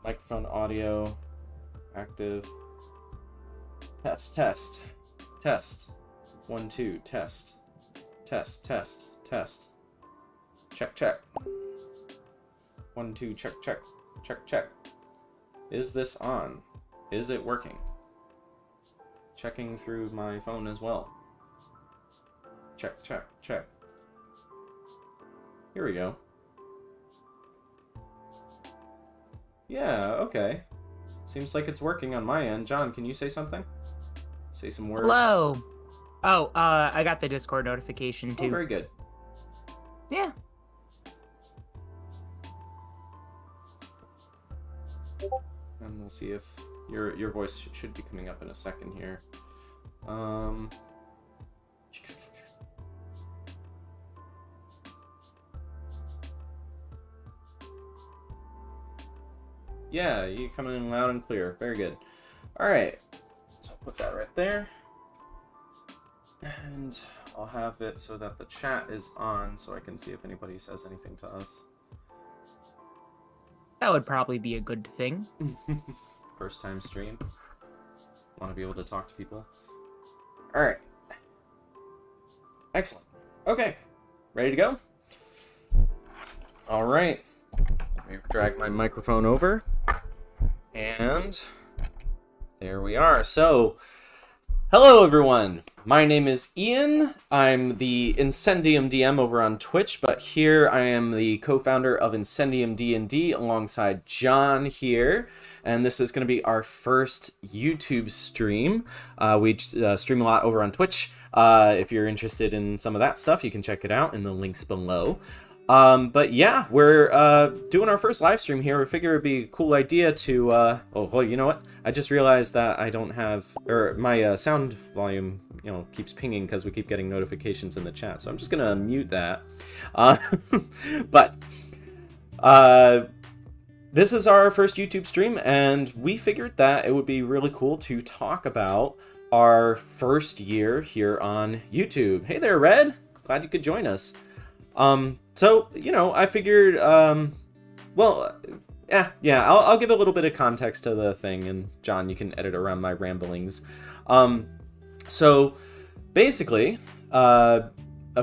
Microphone audio active. Test. 1 2 test. Test. Check. 1 2 check. Is this on? Is it working? Checking through my phone as well. Check. Here we go. Yeah, okay. Seems like it's working on my end. John, can you say something? Say some words. Hello. Oh, I got the Discord notification too. Oh, very good. Yeah. And we'll see if your voice should be coming up in a second here. Yeah, you coming in loud and clear. Very good. All right. So I'll put that right there. And I'll have it so that the chat is on so I can see if anybody says anything to us. That would probably be a good thing. First time stream. Want to be able to talk to people. All right. Excellent. Okay. Ready to go? All right. Let me drag my microphone over. And there we are. So, hello everyone. My name is Ian. I'm the Incendium DM over on Twitch, but here I am the co-founder of Incendium D&D alongside John here. And this is going to be our first YouTube stream. We stream a lot over on Twitch. If you're interested in some of that stuff, you can check it out in the links below. But yeah, we're doing our first live stream here. We figure it'd be a cool idea to oh well, you know what? I just realized that I don't have, or my sound volume, you know, keeps pinging because we keep getting notifications in the chat. So I'm just gonna mute that. But this is our first YouTube stream, and we figured that it would be really cool to talk about our first year here on YouTube. Hey there, Red. Glad you could join us. So, you know, I figured, well, yeah, I'll give a little bit of context to the thing, and John, you can edit around my ramblings. So, basically, a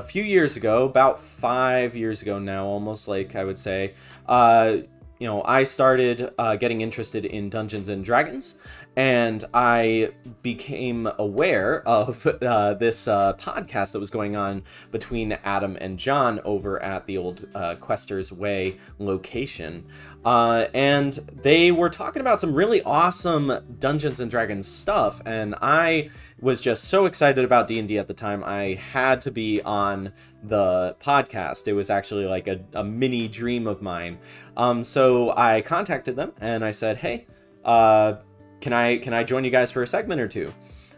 few years ago, about 5 years ago now, almost, like, I would say, you know, I started getting interested in Dungeons and Dragons, and I became aware of this podcast that was going on between Adam and John over at the old Quester's Way location. And they were talking about some really awesome Dungeons and Dragons stuff, and I was just so excited about D&D at the time. I had to be on the podcast. It was actually like a mini dream of mine. So I contacted them and I said, hey, can I join you guys for a segment or two?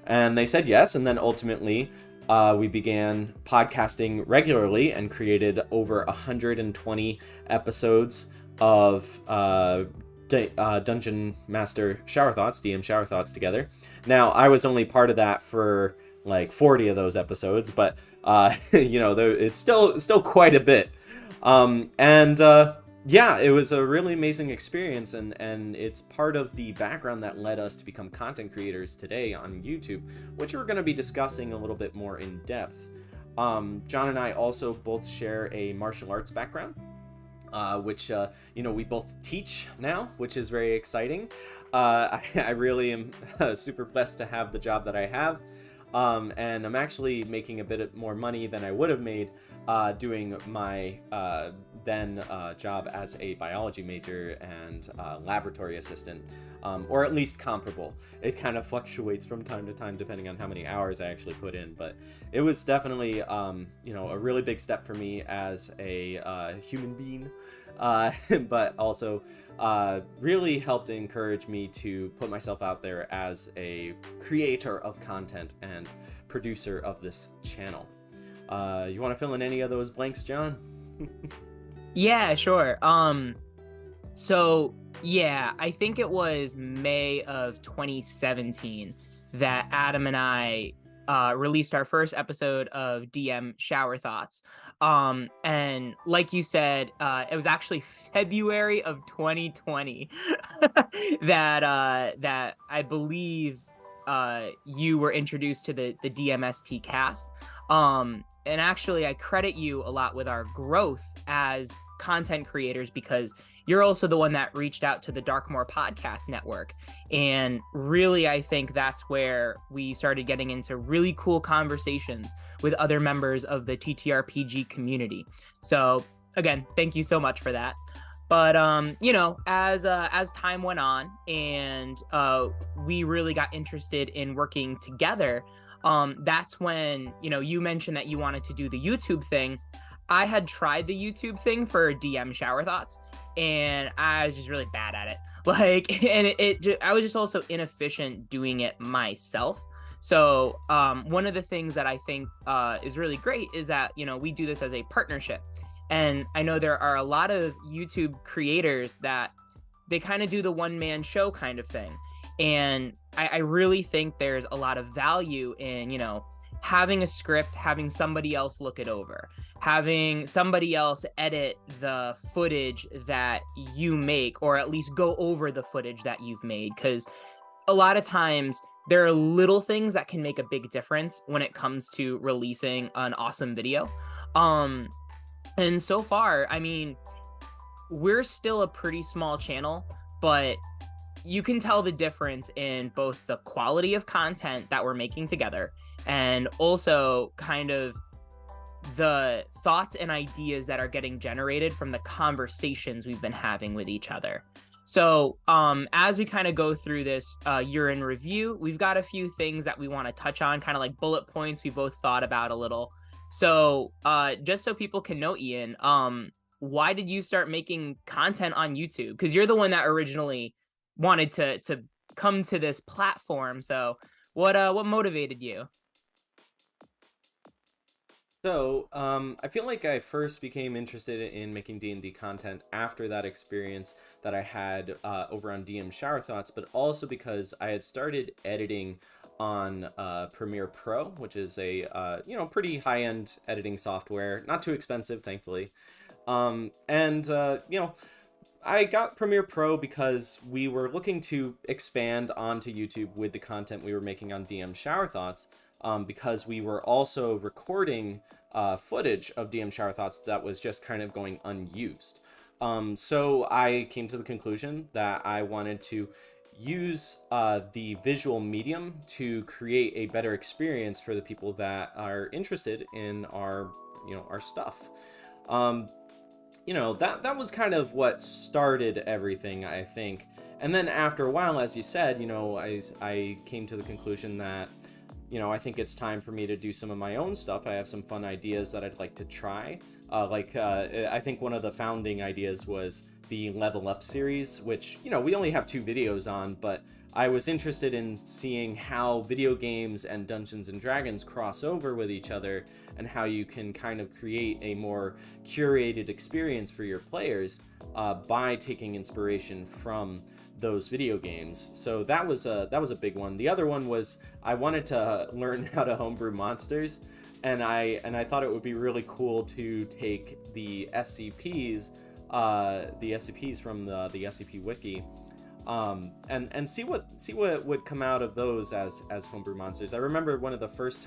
And they said yes, and then ultimately we began podcasting regularly and created over 120 episodes of Dungeon Master Shower Thoughts, DM Shower Thoughts together. Now, I was only part of that for like 40 of those episodes, but you know, it's still quite a bit. Yeah, it was a really amazing experience, and it's part of the background that led us to become content creators today on YouTube, which we're going to be discussing a little bit more in depth. John and I also both share a martial arts background, which, you know, we both teach now, which is very exciting. I really am super blessed to have the job that I have. And I'm actually making a bit more money than I would have made doing my then job as a biology major and laboratory assistant, or at least comparable. It kind of fluctuates from time to time depending on how many hours I actually put in, but it was definitely you know, a really big step for me as a human being, but also really helped encourage me to put myself out there as a creator of content and producer of this channel. You want to fill in any of those blanks, John? Yeah, sure. So yeah, I think it was May of 2017 that Adam and I released our first episode of DM Shower Thoughts. And like you said, it was actually February of 2020 that I believe you were introduced to the DMST cast. And actually, I credit you a lot with our growth as content creators because you're also the one that reached out to the Darkmoor Podcast Network. And really, I think that's where we started getting into really cool conversations with other members of the TTRPG community. So again, thank you so much for that. But as time went on and we really got interested in working together, that's when you mentioned that you wanted to do the YouTube thing. I had tried the YouTube thing for DM Shower Thoughts, and I was just really bad at it. I was just also inefficient doing it myself. So one of the things that I think is really great is that we do this as a partnership. And I know there are a lot of YouTube creators that they kind of do the one-man show kind of thing. And I really think there's a lot of value in, having a script, having somebody else look it over, having somebody else edit the footage that you make, or at least go over the footage that you've made. Because a lot of times there are little things that can make a big difference when it comes to releasing an awesome video. And so far, I mean, we're still a pretty small channel, but you can tell the difference in both the quality of content that we're making together and also kind of the thoughts and ideas that are getting generated from the conversations we've been having with each other. So as we kind of go through this year in review, we've got a few things that we want to touch on, kind of like bullet points we both thought about a little. So just so people can know, Ian, why did you start making content on YouTube? Because you're the one that originally wanted to come to this platform. So what motivated you? So, I feel like I first became interested in making D&D content after that experience that I had over on DM Shower Thoughts, but also because I had started editing on Premiere Pro, which is a pretty high-end editing software, not too expensive, thankfully. I got Premiere Pro because we were looking to expand onto YouTube with the content we were making on DM Shower Thoughts, because we were also recording footage of DM Shower Thoughts that was just kind of going unused. So I came to the conclusion that I wanted to use the visual medium to create a better experience for the people that are interested in our stuff. That was kind of what started everything, I think. And then after a while, as you said, I came to the conclusion that I think it's time for me to do some of my own stuff. I have some fun ideas that I'd like to try. I think one of the founding ideas was the Level Up series, which, we only have 2 videos on, but I was interested in seeing how video games and Dungeons and Dragons cross over with each other and how you can kind of create a more curated experience for your players by taking inspiration from those video games. So that was a big one. The other one was I wanted to learn how to homebrew monsters, and I thought it would be really cool to take the SCPs from the SCP wiki, and see what would come out of those as homebrew monsters. I remember one of the first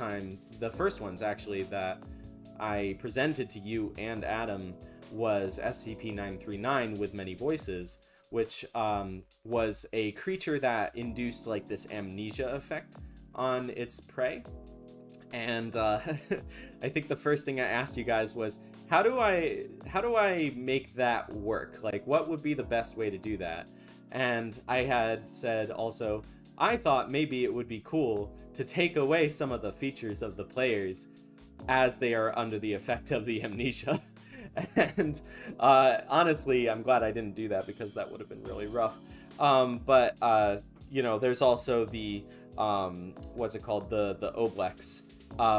ones actually that I presented to you and Adam was SCP-939 with many voices, which was a creature that induced like this amnesia effect on its prey. And I think the first thing I asked you guys was, how do I make that work? Like, what would be the best way to do that? And I had said also, I thought maybe it would be cool to take away some of the features of the players as they are under the effect of the amnesia. And honestly, I'm glad I didn't do that because that would have been really rough. There's also the what's it called, the Oblex,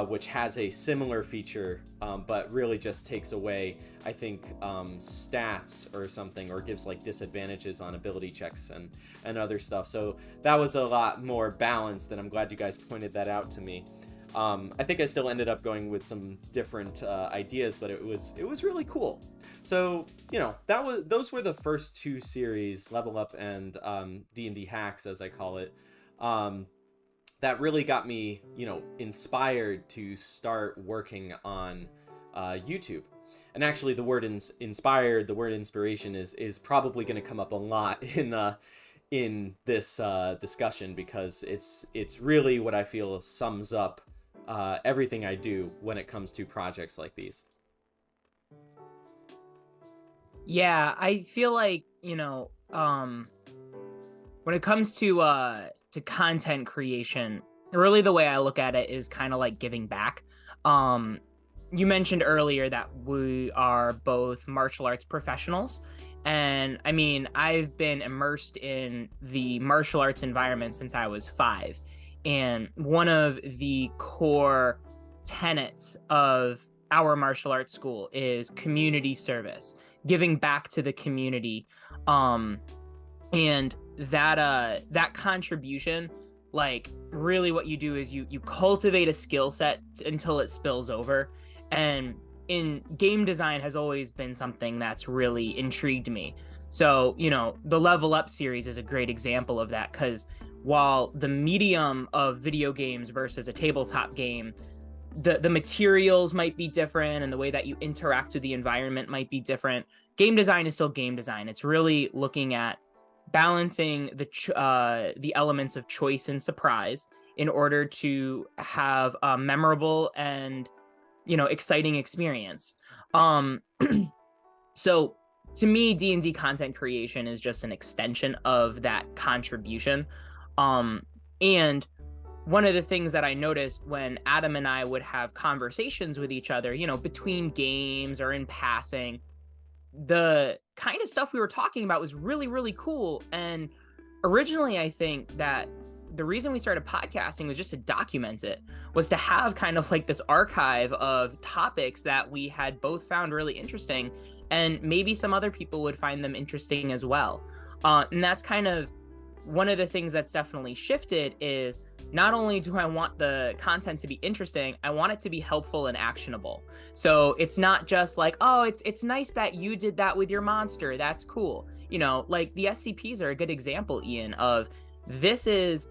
which has a similar feature, but really just takes away, I think, stats or something, or gives like disadvantages on ability checks and other stuff. So that was a lot more balanced, and I'm glad you guys pointed that out to me. I think I still ended up going with some different ideas, but it was really cool. So those were the first two series, Level Up and D&D Hacks, as I call it. That really got me, inspired to start working on YouTube. And actually, the word inspired, the word inspiration is probably going to come up a lot in this discussion, because it's really what I feel sums up everything I do when it comes to projects like these. Yeah, I feel like, when it comes to content creation, really the way I look at it is kind of like giving back. You mentioned earlier that we are both martial arts professionals. And I mean, I've been immersed in the martial arts environment since I was 5. And one of the core tenets of our martial arts school is community service, giving back to the community. And that contribution, like, really what you do is you cultivate a skill set until it spills over. And in game design has always been something that's really intrigued me. So, the Level Up series is a great example of that, because while the medium of video games versus a tabletop game, the materials might be different and the way that you interact with the environment might be different, game design is still game design. It's really looking at balancing the elements of choice and surprise in order to have a memorable and exciting experience. So to me, D&D content creation is just an extension of that contribution. And one of the things that I noticed when Adam and I would have conversations with each other, between games or in passing, the kind of stuff we were talking about was really, really cool. And originally, I think that the reason we started podcasting was just to document it, was to have kind of like this archive of topics that we had both found really interesting, and maybe some other people would find them interesting as well. And that's kind of one of the things that's definitely shifted, is not only do I want the content to be interesting, I want it to be helpful and actionable. So it's not just like, oh, it's nice that you did that with your monster, that's cool. Like the SCPs are a good example, Ian, of this is,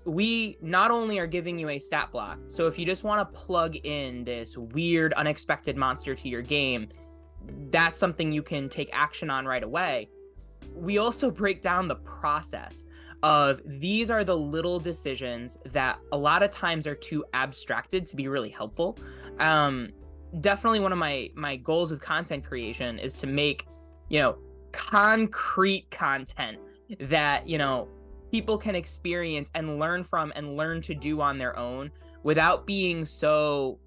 we not only are giving you a stat block, so if you just want to plug in this weird, unexpected monster to your game, that's something you can take action on right away. We also break down the process of, these are the little decisions that a lot of times are too abstracted to be really helpful. Definitely one of my goals with content creation is to make, concrete content that, people can experience and learn from and learn to do on their own, without being so,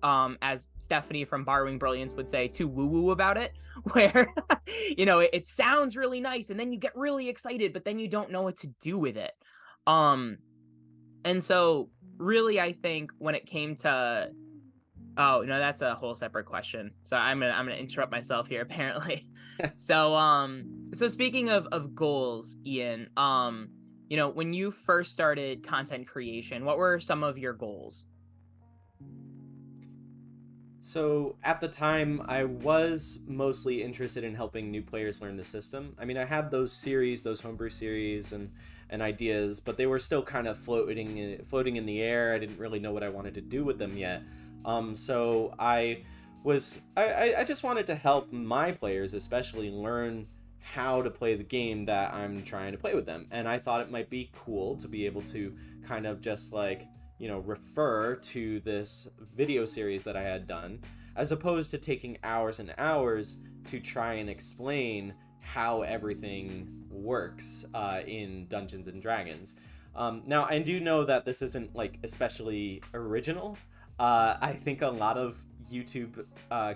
as Stephanie from Borrowing Brilliance would say, too woo-woo about it, where, it sounds really nice and then you get really excited, but then you don't know what to do with it. And so really, I think when it came to, oh, no, that's a whole separate question. So I'm gonna interrupt myself here, apparently. So speaking of goals, Ian, when you first started content creation, what were some of your goals? So at the time, I was mostly interested in helping new players learn the system. I mean, I had those homebrew series and ideas, but they were still kind of floating in the air. I didn't really know what I wanted to do with them yet. So I just wanted to help my players, especially, learn how to play the game that I'm trying to play with them. And I thought it might be cool to be able to kind of just like, refer to this video series that I had done, as opposed to taking hours and hours to try and explain how everything works in Dungeons and Dragons. Now, I do know that this isn't like especially original. I think a lot of YouTube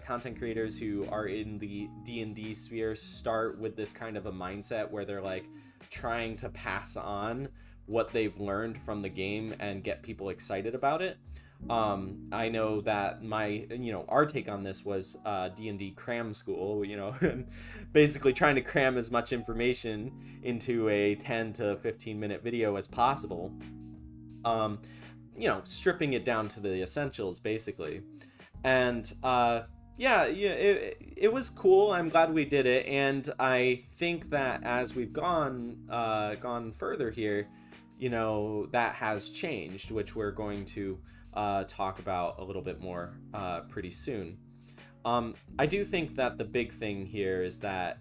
content creators who are in the D&D sphere start with this kind of a mindset where they're like trying to pass on what they've learned from the game and get people excited about it. I know that our take on this was D&D cram school, and basically trying to cram as much information into a 10 to 15 minute video as possible. stripping it down to the essentials, basically. And yeah, it was cool. I'm glad we did it, and I think that as we've gone further here, that has changed, which we're going to talk about a little bit more pretty soon. I do think that the big thing here is that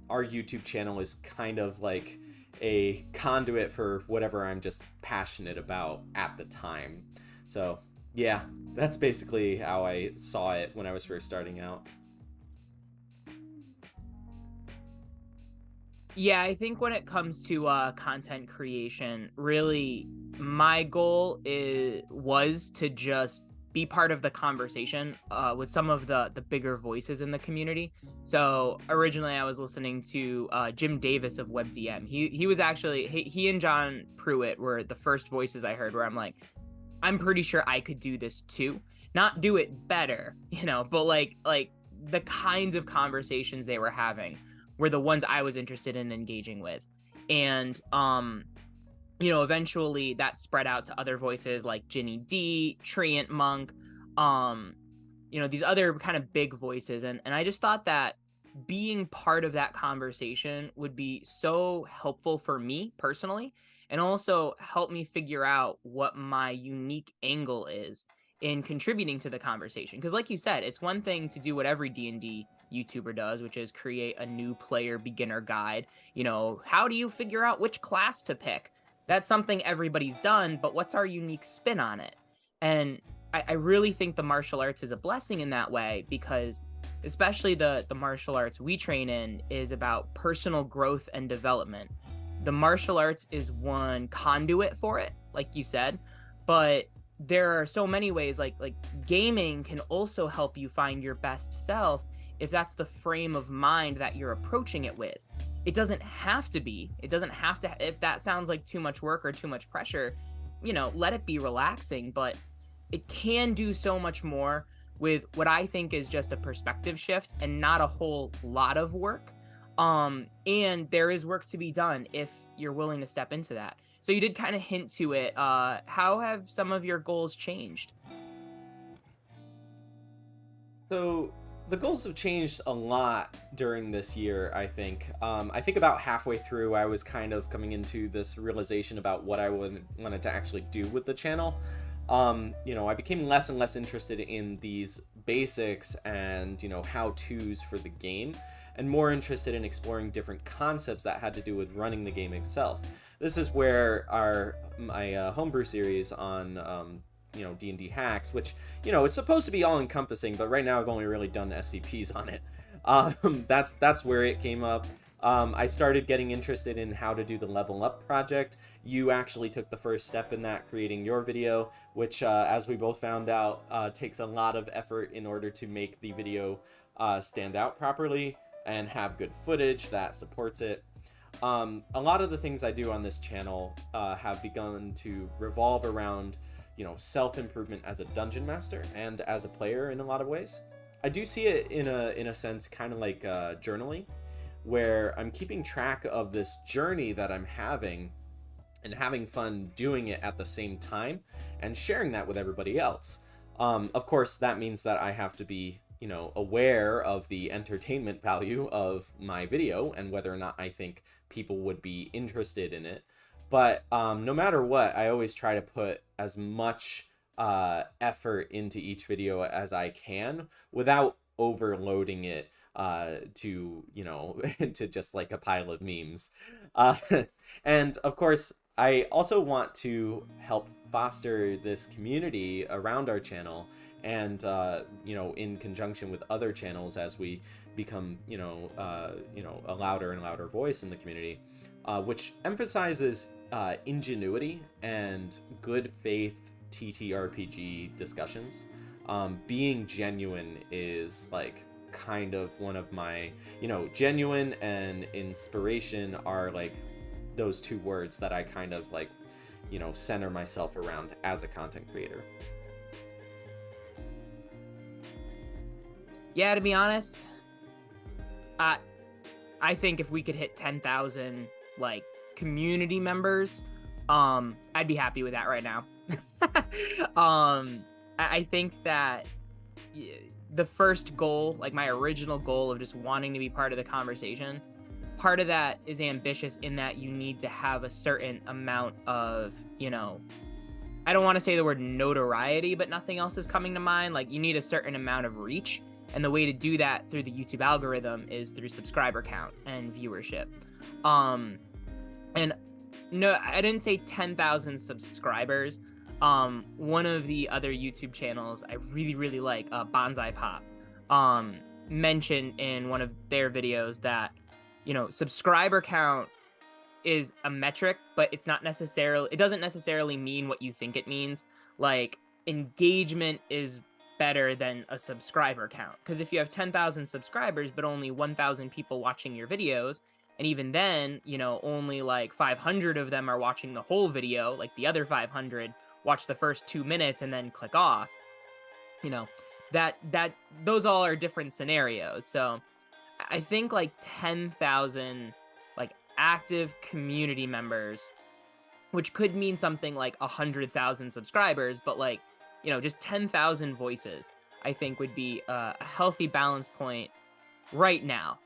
our YouTube channel is kind of like a conduit for whatever I'm just passionate about at the time. So yeah, that's basically how I saw it when I was first starting out. Yeah, I think when it comes to content creation, really my goal was to just be part of the conversation with some of the bigger voices in the community. So originally I was listening to Jim Davis of WebDM. He was actually he and John Pruitt were the first voices I heard where I'm like, I'm pretty sure I could do this too. Not do it better, but like the kinds of conversations they were having were the ones I was interested in engaging with. And eventually that spread out to other voices like Ginny D, Treant Monk, these other kind of big voices. And I just thought that being part of that conversation would be so helpful for me personally, and also help me figure out what my unique angle is in contributing to the conversation. Because like you said, it's one thing to do what every D&D YouTuber does, which is create a new player beginner guide. How do you figure out which class to pick? That's something everybody's done, but what's our unique spin on it? And I really think the martial arts is a blessing in that way, because especially the martial arts we train in is about personal growth and development. The martial arts is one conduit for it, like you said, but there are so many ways, like gaming can also help you find your best self if that's the frame of mind that you're approaching it with. It doesn't have to, if that sounds like too much work or too much pressure, let it be relaxing, but it can do so much more with what I think is just a perspective shift and not a whole lot of work. And there is work to be done if you're willing to step into that. So you did kind of hint to it. How have some of your goals changed? So the goals have changed a lot during this year, I think. I think about halfway through, I was kind of coming into this realization about what I wanted to actually do with the channel. I became less and less interested in these basics and, how-tos for the game, and more interested in exploring different concepts that had to do with running the game itself. This is where my homebrew series on D&D hacks, which it's supposed to be all encompassing, but right now I've only really done SCPs on it. That's where it came up. I started getting interested in how to do the level up project. You actually took the first step in that, creating your video, which as we both found out takes a lot of effort in order to make the video stand out properly and have good footage that supports it. A lot of the things I do on this channel have begun to revolve around self-improvement as a dungeon master and as a player in a lot of ways. I do see it in a sense kind of like journaling, where I'm keeping track of this journey that I'm having and having fun doing it at the same time and sharing that with everybody else. Of course, that means that I have to be aware of the entertainment value of my video and whether or not I think people would be interested in it. But no matter what, I always try to put as much effort into each video as I can without overloading it to to just like a pile of memes. And of course, I also want to help foster this community around our channel, and in conjunction with other channels as we become a louder and louder voice in the community, which emphasizes ingenuity and good faith TTRPG discussions. Being genuine is like kind of one of my, genuine and inspiration are like those two words that I kind of like, center myself around as a content creator. Yeah, to be honest, I think if we could hit 10,000 like community members, I'd be happy with that right now. I think that the first goal, like my original goal of just wanting to be part of the conversation, part of that is ambitious in that you need to have a certain amount of, I don't want to say the word notoriety, but nothing else is coming to mind. Like, you need a certain amount of reach. And the way to do that through the YouTube algorithm is through subscriber count and viewership. And no, I didn't say 10,000 subscribers. One of the other YouTube channels I really, really like, Bonsai Pop, mentioned in one of their videos that, subscriber count is a metric, but it doesn't necessarily mean what you think it means. Like, engagement is better than a subscriber count, because if you have 10,000 subscribers but only 1,000 people watching your videos, and even then, only like 500 of them are watching the whole video, like the other 500 watch the first 2 minutes and then click off, that those all are different scenarios. So I think like 10,000 like active community members, which could mean something like 100,000 subscribers, but like, just 10,000 voices, I think would be a healthy balance point right now.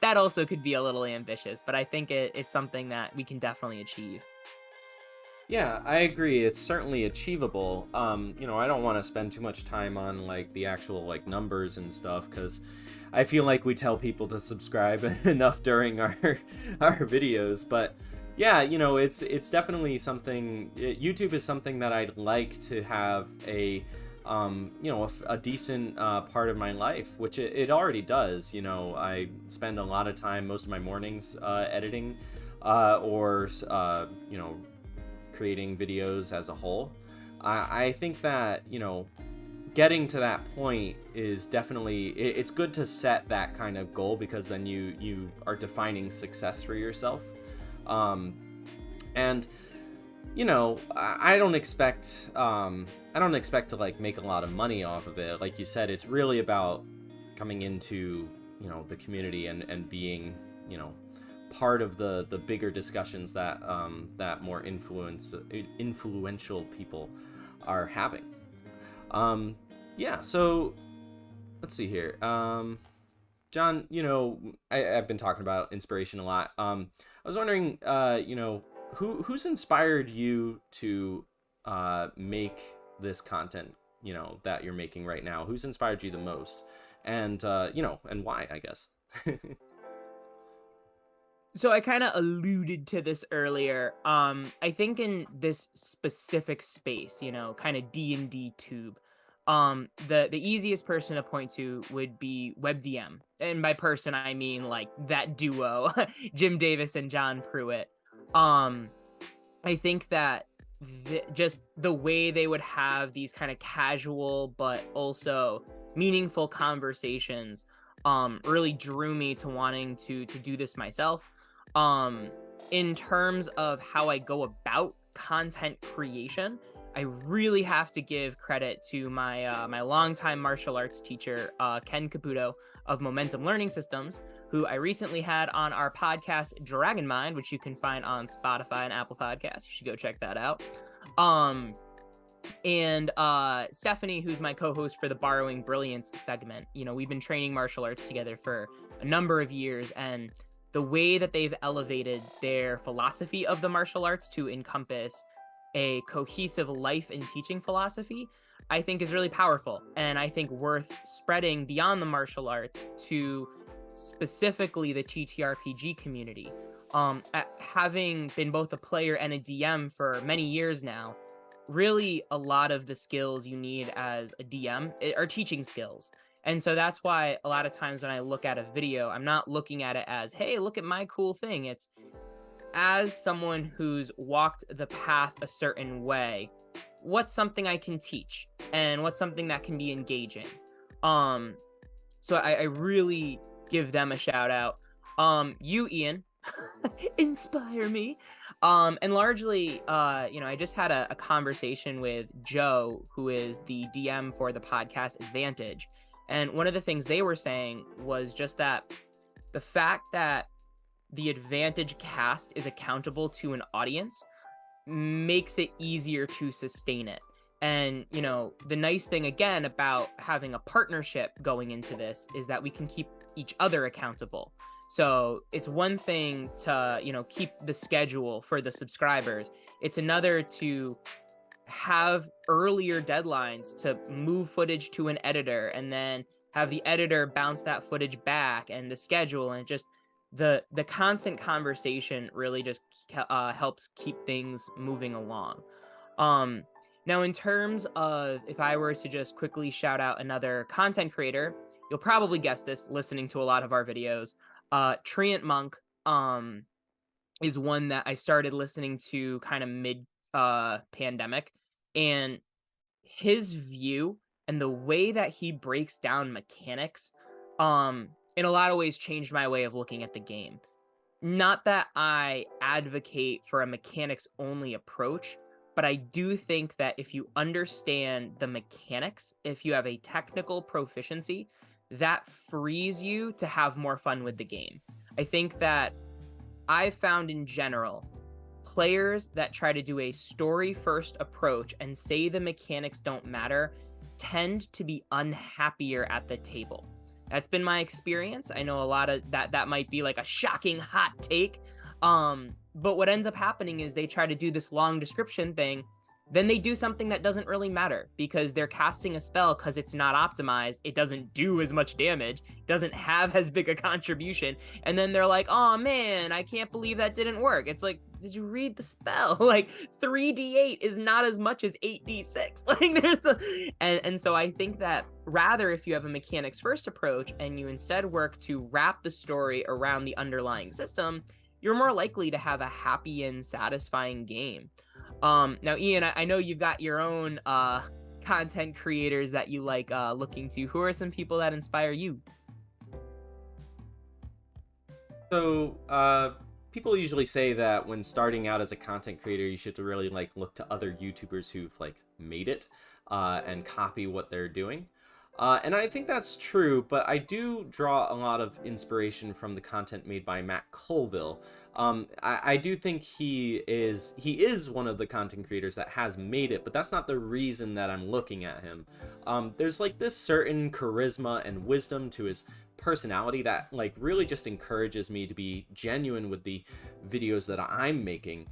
That also could be a little ambitious, but I think it's something that we can definitely achieve. Yeah, I agree. It's certainly achievable. I don't want to spend too much time on like the actual like numbers and stuff, because I feel like we tell people to subscribe enough during our videos. But yeah, it's definitely something. YouTube is something that I'd like to have a decent part of my life, which it already does. I spend a lot of time, most of my mornings, editing, or creating videos as a whole. I think that, getting to that point is definitely, it's good to set that kind of goal, because then you are defining success for yourself. And I don't expect to like make a lot of money off of it. Like you said, it's really about coming into the community and being part of the bigger discussions that that more influential people are having. So let's see here. John, I've been talking about inspiration a lot. I was wondering, who's inspired you to make this content, that you're making right now? Who's inspired you the most? And, and why, I guess? So I kind of alluded to this earlier. I think in this specific space, kind of D&D tube, the easiest person to point to would be WebDM. And by person, I mean like that duo, Jim Davis and John Pruitt. I think that just the way they would have these kind of casual but also meaningful conversations really drew me to wanting to do this myself. In terms of how I go about content creation, I really have to give credit to my my longtime martial arts teacher, Ken Caputo of Momentum Learning Systems, who I recently had on our podcast Dragon Mind, which you can find on Spotify and Apple Podcasts. You should go check that out. And Stephanie, who's my co-host for the Borrowing Brilliance segment. We've been training martial arts together for a number of years, and the way that they've elevated their philosophy of the martial arts to encompass a cohesive life and teaching philosophy, I think is really powerful, and I think worth spreading beyond the martial arts to specifically the TTRPG community. Having been both a player and a DM for many years now, really a lot of the skills you need as a DM are teaching skills. And so that's why a lot of times when I look at a video, I'm not looking at it as, hey, look at my cool thing. It's as someone who's walked the path a certain way, what's something I can teach and what's something that can be engaging. So I really give them a shout out. You, Ian, inspire me. And largely, I just had a conversation with Joe, who is the DM for the podcast Advantage. And one of the things they were saying was just that the fact that the Advantage cast is accountable to an audience makes it easier to sustain it. And, you know, the nice thing again about having a partnership going into this is that we can keep each other accountable. So it's one thing to, you know, keep the schedule for the subscribers. It's another to have earlier deadlines to move footage to an editor and then have the editor bounce that footage back, and the schedule, and just the constant conversation really just helps keep things moving along. um Now, in terms of, if I were to just quickly shout out another content creator, you'll probably guess this listening to a lot of our videos. Treant Monk is one that I started listening to kind of mid pandemic, and his view and the way that he breaks down mechanics in a lot of ways changed my way of looking at the game. Not that I advocate for a mechanics only approach, but I do think that if you understand the mechanics, if you have a technical proficiency, that frees you to have more fun with the game. I think that I've found in general, players that try to do a story first approach and say the mechanics don't matter tend to be unhappier at the table. That's been my experience. I know a lot of that might be like a shocking hot take. But what ends up happening is they try to do this long description thing, then they do something that doesn't really matter because they're casting a spell because it's not optimized. It doesn't do as much damage, doesn't have as big a contribution. And then they're like, oh man, I can't believe that didn't work. It's like, did you read the spell? Like 3d8 is not as much as 8d6. Like there's a, and so I think that rather, if you have a mechanics first approach and you instead work to wrap the story around the underlying system, you're more likely to have a happy and satisfying game. Now, Ian, I know you've got your own content creators that you like looking to. Who are some people that inspire you? So, people usually say that when starting out as a content creator, you should really like look to other YouTubers who've like made it and copy what they're doing. And I think that's true, but I do draw a lot of inspiration from the content made by Matt Colville. I do think he is one of the content creators that has made it, but that's not the reason that I'm looking at him. There's like this certain charisma and wisdom to his personality that like really just encourages me to be genuine with the videos that I'm making.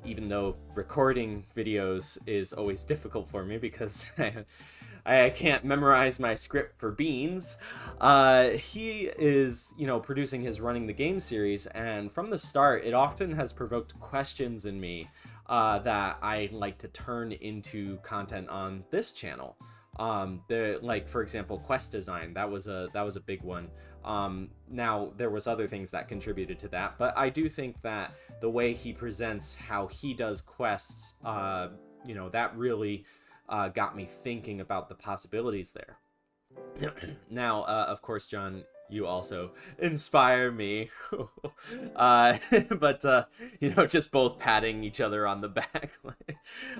Even though recording videos is always difficult for me because I can't memorize my script for beans. He is, you know, producing his Running the Game series, and from the start, it often has provoked questions in me that I like to turn into content on this channel. Like, for example, quest design, that was a big one. Now there was other things that contributed to that, but I do think that the way he presents how he does quests, you know, that really got me thinking about the possibilities there. Now, of course, John, you also inspire me. But you know, just both patting each other on the back.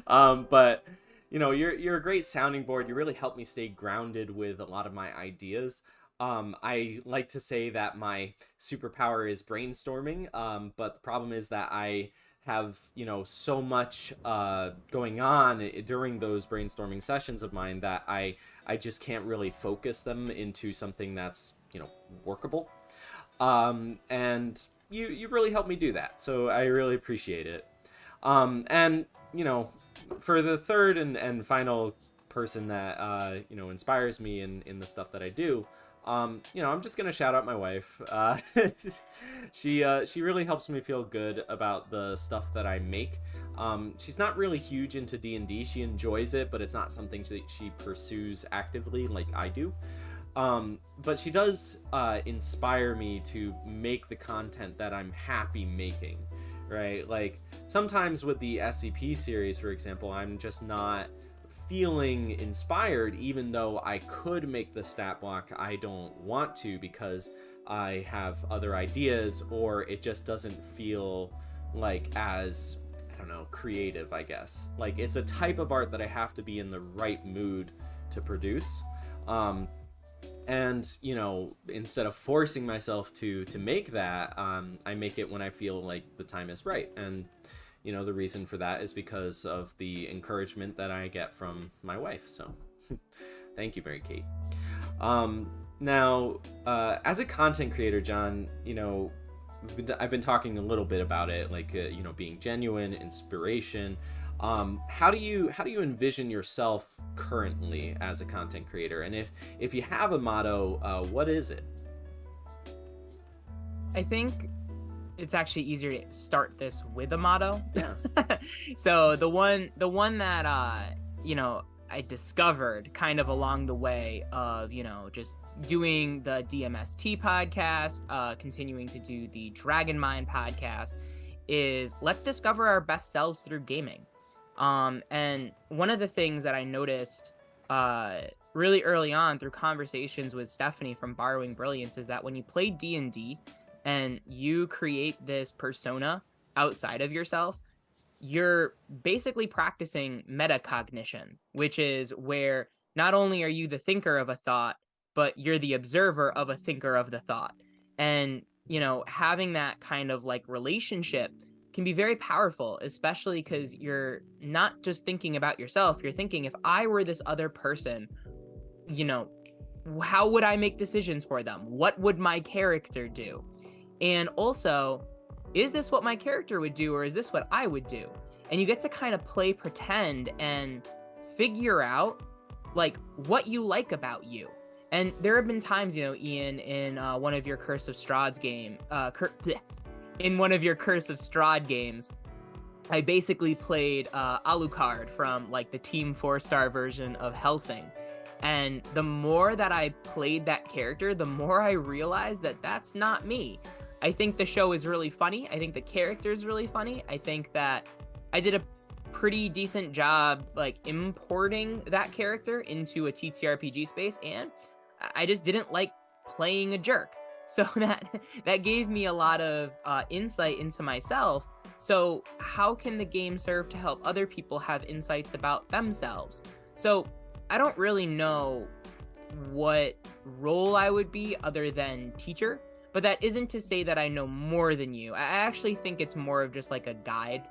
But you know, you're a great sounding board. You really help me stay grounded with a lot of my ideas. I like to say that my superpower is brainstorming, but the problem is that I have, you know, so much going on during those brainstorming sessions of mine that I just can't really focus them into something that's, you know, workable. And you really help me do that, so I really appreciate it. And you know, for the third and final person that you know, inspires me in the stuff that I do, you know, I'm just gonna shout out my wife. She really helps me feel good about the stuff that I make. She's not really huge into D&D. She enjoys it, but it's not something that she pursues actively like I do. But she does inspire me to make the content that I'm happy making, right? Like sometimes with the SCP series, for example, I'm just not feeling inspired, even though I could make the stat block. I don't want to because I have other ideas, or it just doesn't feel like as, I don't know, creative, I guess. Like it's a type of art that I have to be in the right mood to produce. And you know, instead of forcing myself to make that, I make it when I feel like the time is right. And the reason for that is because of the encouragement that I get from my wife. So thank you, Mary Kate. Now, as a content creator, John, I've been talking a little bit about it, like, being genuine, inspiration. How do you envision yourself currently as a content creator? And if you have a motto, what is it? I think it's actually easier to start this with a motto. Yeah. So the one that I discovered kind of along the way of just doing the DMST podcast, continuing to do the Dragon Mind podcast, is let's discover our best selves through gaming. And one of the things that I noticed really early on through conversations with Stephanie from Borrowing Brilliance is that when you play D&D and you create this persona outside of yourself, you're basically practicing metacognition, which is where not only are you the thinker of a thought, but you're the observer of a thinker of the thought. And, having that kind of like relationship can be very powerful, especially because you're not just thinking about yourself. You're thinking, if I were this other person, how would I make decisions for them? What would my character do? And also, is this what my character would do, or is this what I would do? And you get to kind of play pretend and figure out like what you like about you. And there have been times, Ian, in one of your Curse of Strahd games, I basically played Alucard from like the Team 4-star version of Hellsing. And the more that I played that character, the more I realized that that's not me. I think the show is really funny. I think the character is really funny. I think that I did a pretty decent job like importing that character into a TTRPG space, and I just didn't like playing a jerk. So that gave me a lot of insight into myself. So how can the game serve to help other people have insights about themselves? So I don't really know what role I would be other than teacher, but that isn't to say that I know more than you. I actually think it's more of just like a guide.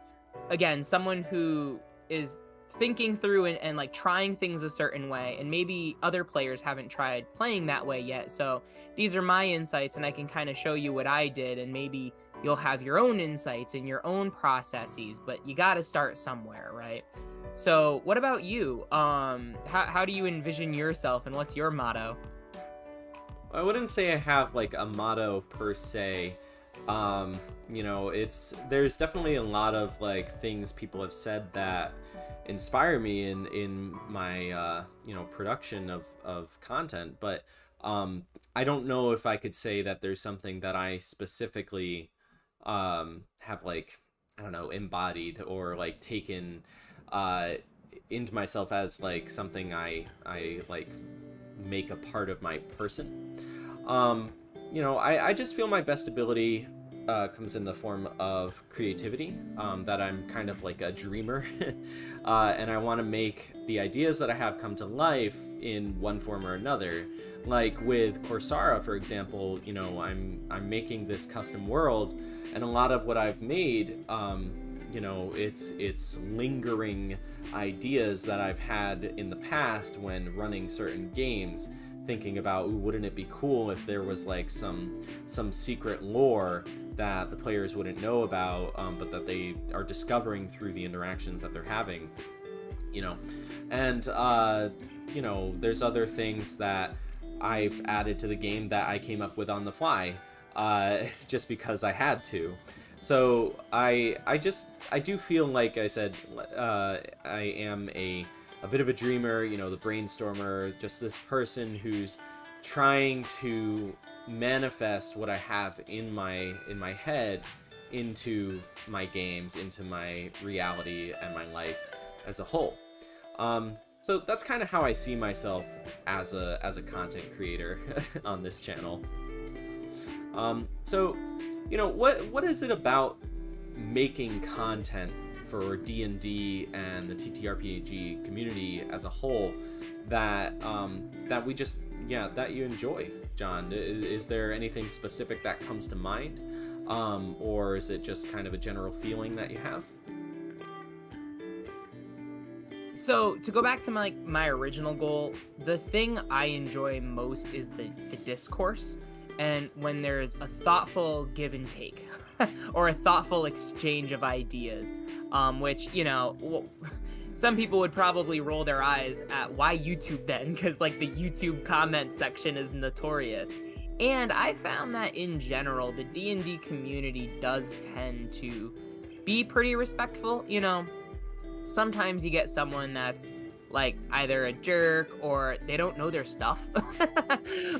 Again, someone who is thinking through and like trying things a certain way, and maybe other players haven't tried playing that way yet. So these are my insights, and I can kind of show you what I did, and maybe you'll have your own insights and your own processes, but you got to start somewhere, right? So what about you? How do you envision yourself, and what's your motto? I wouldn't say I have like a motto per se. There's definitely a lot of like things people have said that inspire me in my production of content, but I don't know if I could say that there's something that I specifically have like, I don't know, embodied or like taken into myself as like something I like make a part of my person. I just feel my best ability comes in the form of creativity, that I'm kind of like a dreamer, and I want to make the ideas that I have come to life in one form or another. Like with Coursera, for example, I'm making this custom world, and a lot of what I've made, it's lingering ideas that I've had in the past when running certain games, thinking about, wouldn't it be cool if there was like some secret lore that the players wouldn't know about, but that they are discovering through the interactions that they're having, and there's other things that I've added to the game that I came up with on the fly, just because I had to. So I do feel like I said, I am a bit of a dreamer, the brainstormer, just this person who's trying to manifest what I have in my head into my games, into my reality and my life as a whole. So that's kind of how I see myself as a content creator on this channel. So what is it about making content for D&D and the TTRPG community as a whole that that you enjoy, John? Is there anything specific that comes to mind, or is it just kind of a general feeling that you have? So to go back to my original goal, the thing I enjoy most is the discourse, and when there's a thoughtful give and take, or a thoughtful exchange of ideas, which some people would probably roll their eyes at why YouTube then, because like the YouTube comment section is notorious. And I found that in general, the D&D community does tend to be pretty respectful. Sometimes you get someone that's like either a jerk or they don't know their stuff.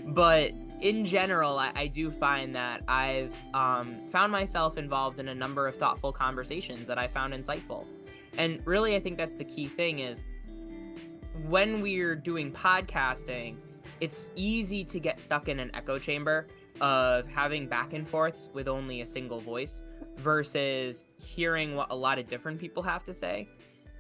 But in general, I do find that I've found myself involved in a number of thoughtful conversations that I found insightful. And really, I think that's the key thing is when we're doing podcasting, it's easy to get stuck in an echo chamber of having back and forths with only a single voice versus hearing what a lot of different people have to say.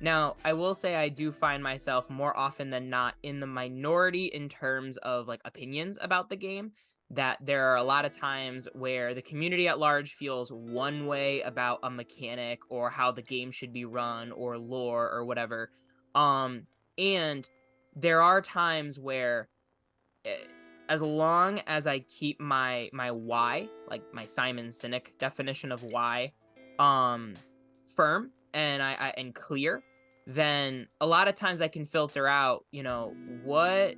Now, I will say I do find myself more often than not in the minority in terms of like opinions about the game, that there are a lot of times where the community at large feels one way about a mechanic or how the game should be run or lore or whatever. And there are times where as long as I keep my why, like my Simon Sinek definition of why, firm and I and clear, then a lot of times I can filter out, what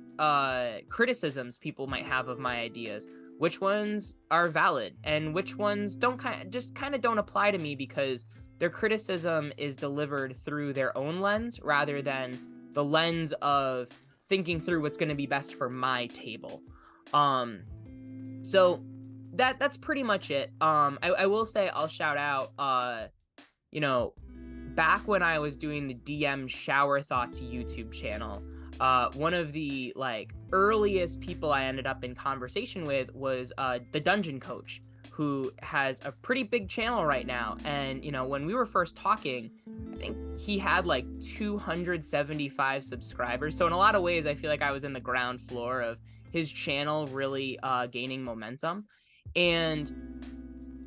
criticisms people might have of my ideas, which ones are valid and which ones don't kind of don't apply to me because their criticism is delivered through their own lens rather than the lens of thinking through what's going to be best for my table. So that's pretty much it. I will say I'll shout out, back when I was doing the DM Shower Thoughts YouTube channel, one of the like earliest people I ended up in conversation with was the Dungeon Coach, who has a pretty big channel right now. And, when we were first talking, I think he had like 275 subscribers. So in a lot of ways, I feel like I was in the ground floor of his channel really gaining momentum. And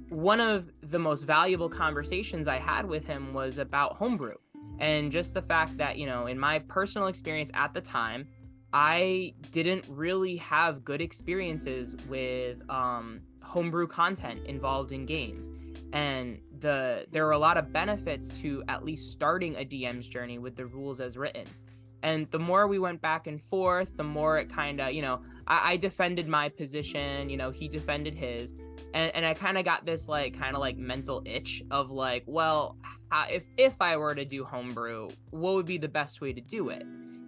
one of the most valuable conversations I had with him was about homebrew. And just the fact that, in my personal experience at the time, I didn't really have good experiences with homebrew content involved in games. And there are a lot of benefits to at least starting a DM's journey with the rules as written. And the more we went back and forth, the more it kind of, I defended my position, he defended his. And I kind of got this kind of mental itch of well, if I were to do homebrew, what would be the best way to do it?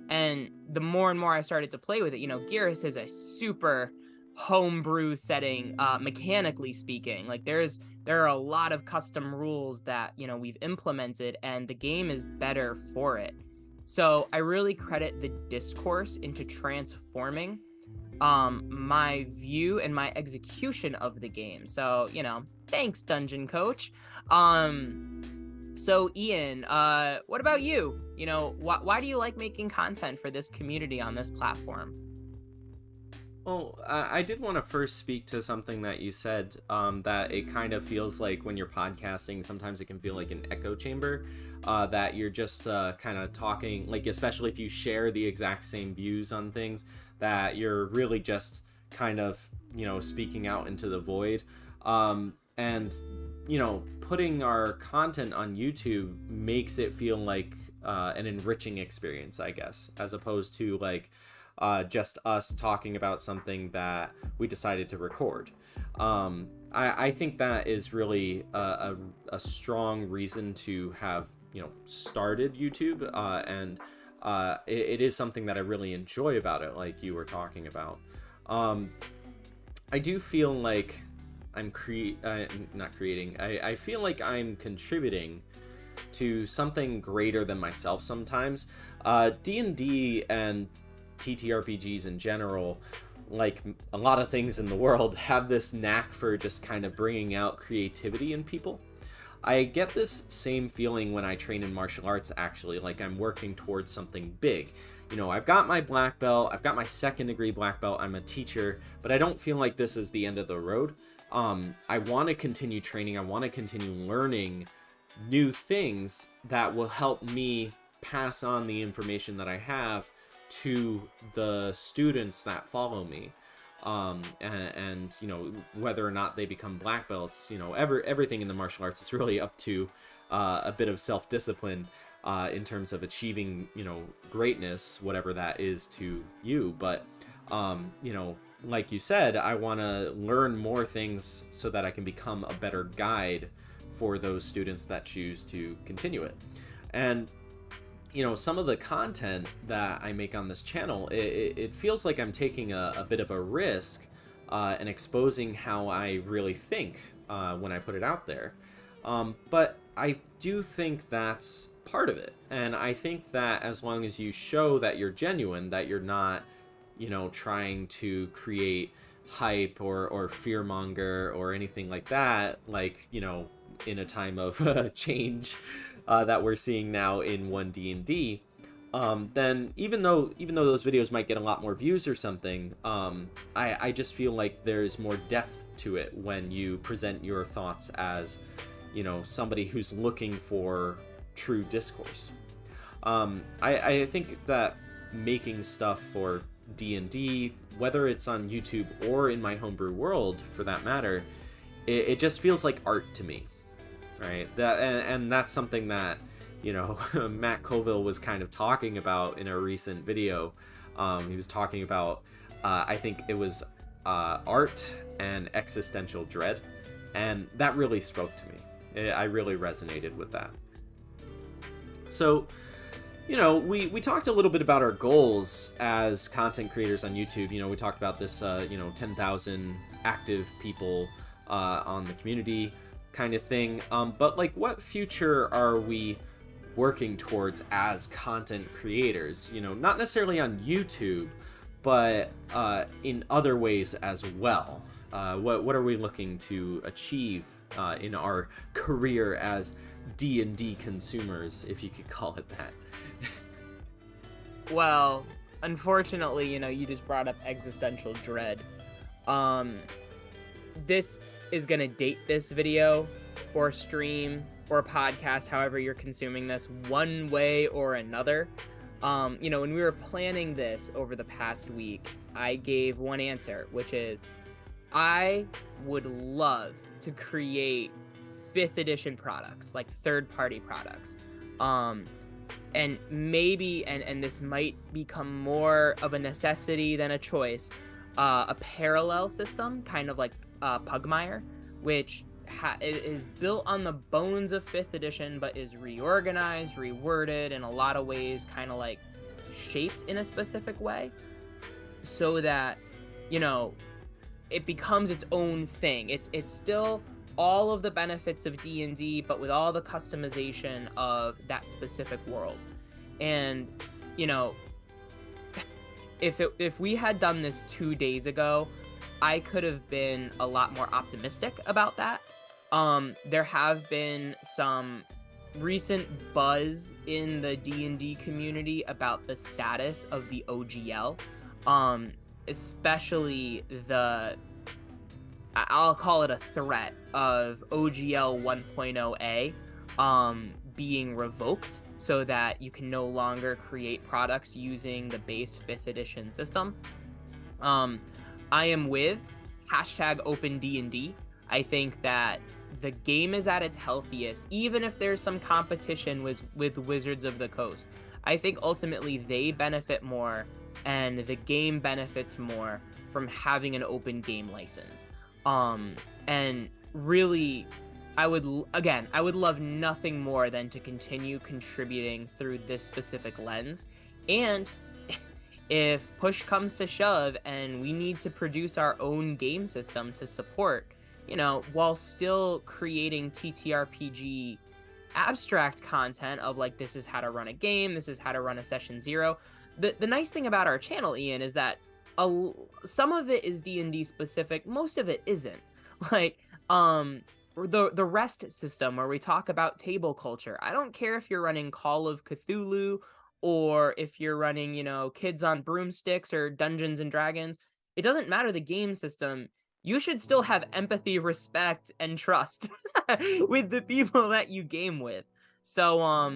And the more and more I started to play with it, Geras is a super homebrew setting, mechanically speaking. There are a lot of custom rules that, we've implemented, and the game is better for it. So I really credit the discourse into transforming my view and my execution of the game. So, thanks, Dungeon Coach. So Ian, what about you? Why do you like making content for this community on this platform? Well, I did want to first speak to something that you said, that it kind of feels like when you're podcasting, sometimes it can feel like an echo chamber, that you're just kind of talking, especially if you share the exact same views on things, that you're really just kind of, speaking out into the void. And, putting our content on YouTube makes it feel like an enriching experience, I guess, as opposed to just us talking about something that we decided to record. I think that is really a strong reason to have, started YouTube, and it is something that I really enjoy about it, like you were talking about. I do feel like I'm not creating. I feel like I'm contributing to something greater than myself sometimes. D&D and TTRPGs in general, like a lot of things in the world, have this knack for just kind of bringing out creativity in people. I get this same feeling when I train in martial arts, actually, like I'm working towards something big. I've got my black belt, I've got my second degree black belt, I'm a teacher, but I don't feel like this is the end of the road. I want to continue training, I want to continue learning new things that will help me pass on the information that I have to the students that follow me. And you know, whether or not they become black belts, you know, everything in the martial arts is really up to a bit of self-discipline in terms of achieving, you know, greatness, whatever that is to you. But you know, like you said, I want to learn more things so that I can become a better guide for those students that choose to continue it. And you know, some of the content that I make on this channel, it feels like I'm taking a bit of a risk and exposing how I really think when I put it out there. But I do think that's part of it. And I think that as long as you show that you're genuine, that you're not, you know, trying to create hype or fearmonger or anything like that, like, you know, in a time of change that we're seeing now in 1D&D, then even though those videos might get a lot more views or something, I just feel like there's more depth to it when you present your thoughts as, you know, somebody who's looking for true discourse. I think that making stuff for D&D, whether it's on YouTube or in my homebrew world for that matter, it just feels like art to me, right? And that's something that, you know, Matt Colville was kind of talking about in a recent video. He was talking about, I think it was art and existential dread, and that really spoke to me. I really resonated with that. So, you know, we talked a little bit about our goals as content creators on YouTube. You know, we talked about this, you know, 10,000 active people on the community kind of thing. But like, what future are we working towards as content creators? You know, not necessarily on YouTube, but in other ways as well. What are we looking to achieve in our career as D&D consumers, if you could call it that? Well, unfortunately, you know, you just brought up existential dread. This is gonna date this video or stream or podcast, however you're consuming this, one way or another. You know, when we were planning this over the past week, I gave one answer, which is I would love to create 5th edition products, like third-party products. And maybe, and this might become more of a necessity than a choice, a parallel system, kind of like Pugmire, which is built on the bones of 5th edition, but is reorganized, reworded, in a lot of ways, kind of like shaped in a specific way, so that, you know, it becomes its own thing. It's still all of the benefits of D&D, but with all the customization of that specific world. And, you know, if we had done this 2 days ago, I could have been a lot more optimistic about that. There have been some recent buzz in the D&D community about the status of the OGL, especially the, I'll call it a threat of OGL 1.0A being revoked so that you can no longer create products using the base 5th edition system. I am with #OpenD&D. I think that the game is at its healthiest, even if there's some competition with Wizards of the Coast. I think ultimately they benefit more, and the game benefits more from having an open game license. And really, I would love nothing more than to continue contributing through this specific lens. And if push comes to shove and we need to produce our own game system to support, you know, while still creating TTRPG abstract content of like, this is how to run a game, this is how to run a session 0. The nice thing about our channel, Ian, is that some of it is D&D specific, most of it isn't. Like, the rest system where we talk about table culture. I don't care if you're running Call of Cthulhu or if you're running, you know, Kids on Broomsticks or Dungeons and Dragons. It doesn't matter the game system. You should still have empathy, respect, and trust with the people that you game with. So,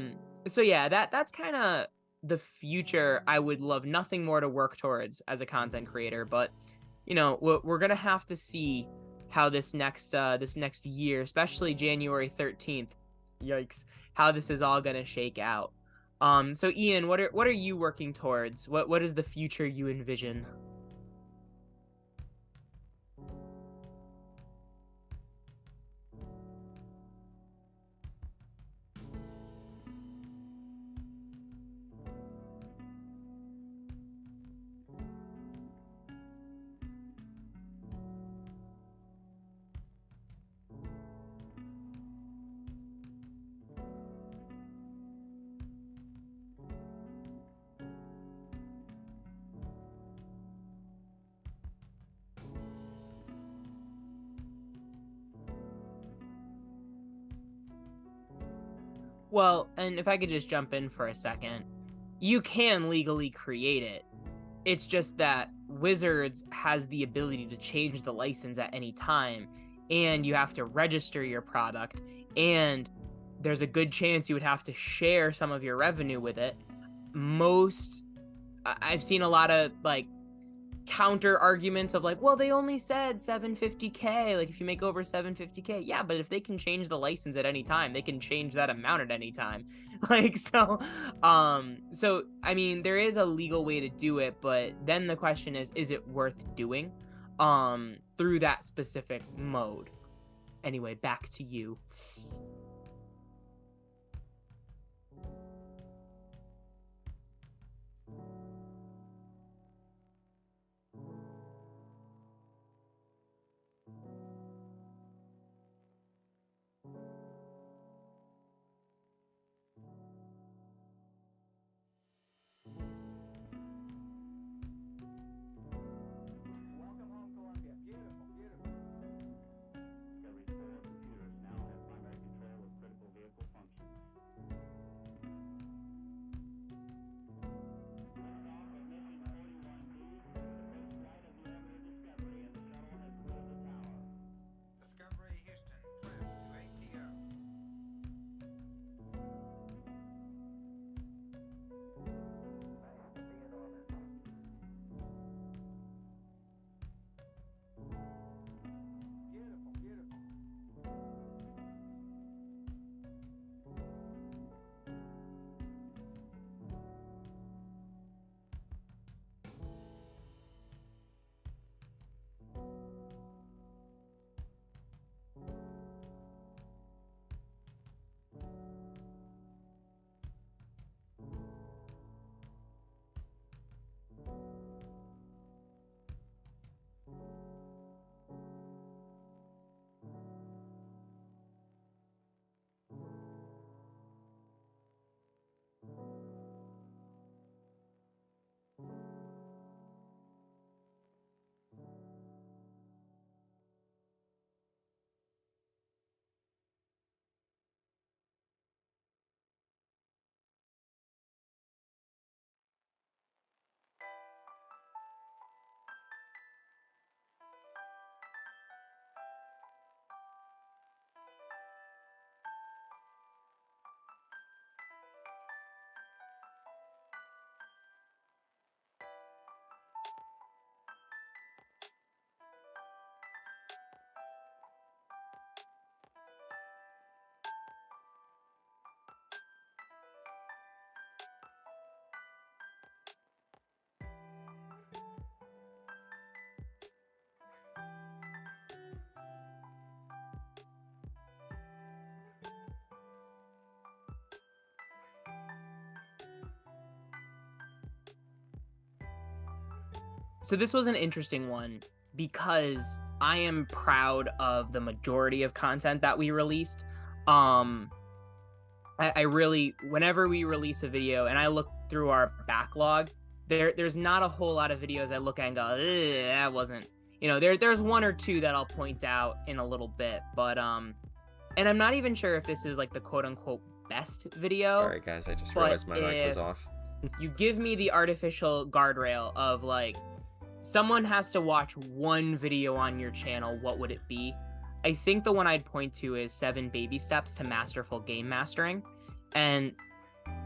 So yeah, that's kind of the future I would love nothing more to work towards as a content creator, but we're going to have to see how this next year, especially January 13th, yikes, how this is all going to shake out. So Ian, what are you working towards? What is the future you envision? Well, and if I could just jump in for a second, you can legally create it. It's just that Wizards has the ability to change the license at any time, and you have to register your product, and there's a good chance you would have to share some of your revenue with it. I've seen a lot of like counter arguments of like, well, they only said 750K, like if you make over 750K, yeah, but if they can change the license at any time, they can change that amount at any time. Like, so I mean, there is a legal way to do it, but then the question is it worth doing through that specific mode? Anyway, back to you. So this was an interesting one because I am proud of the majority of content that we released. I really, whenever we release a video and I look through our backlog, there's not a whole lot of videos I look at and go, that wasn't, there's one or two that I'll point out in a little bit, but and I'm not even sure if this is like the quote unquote best video. Sorry guys, I just realized my mic was off. You give me the artificial guardrail of like, someone has to watch one video on your channel, what would it be? I think the one I'd point to is 7 Baby Steps to Masterful Game Mastering. And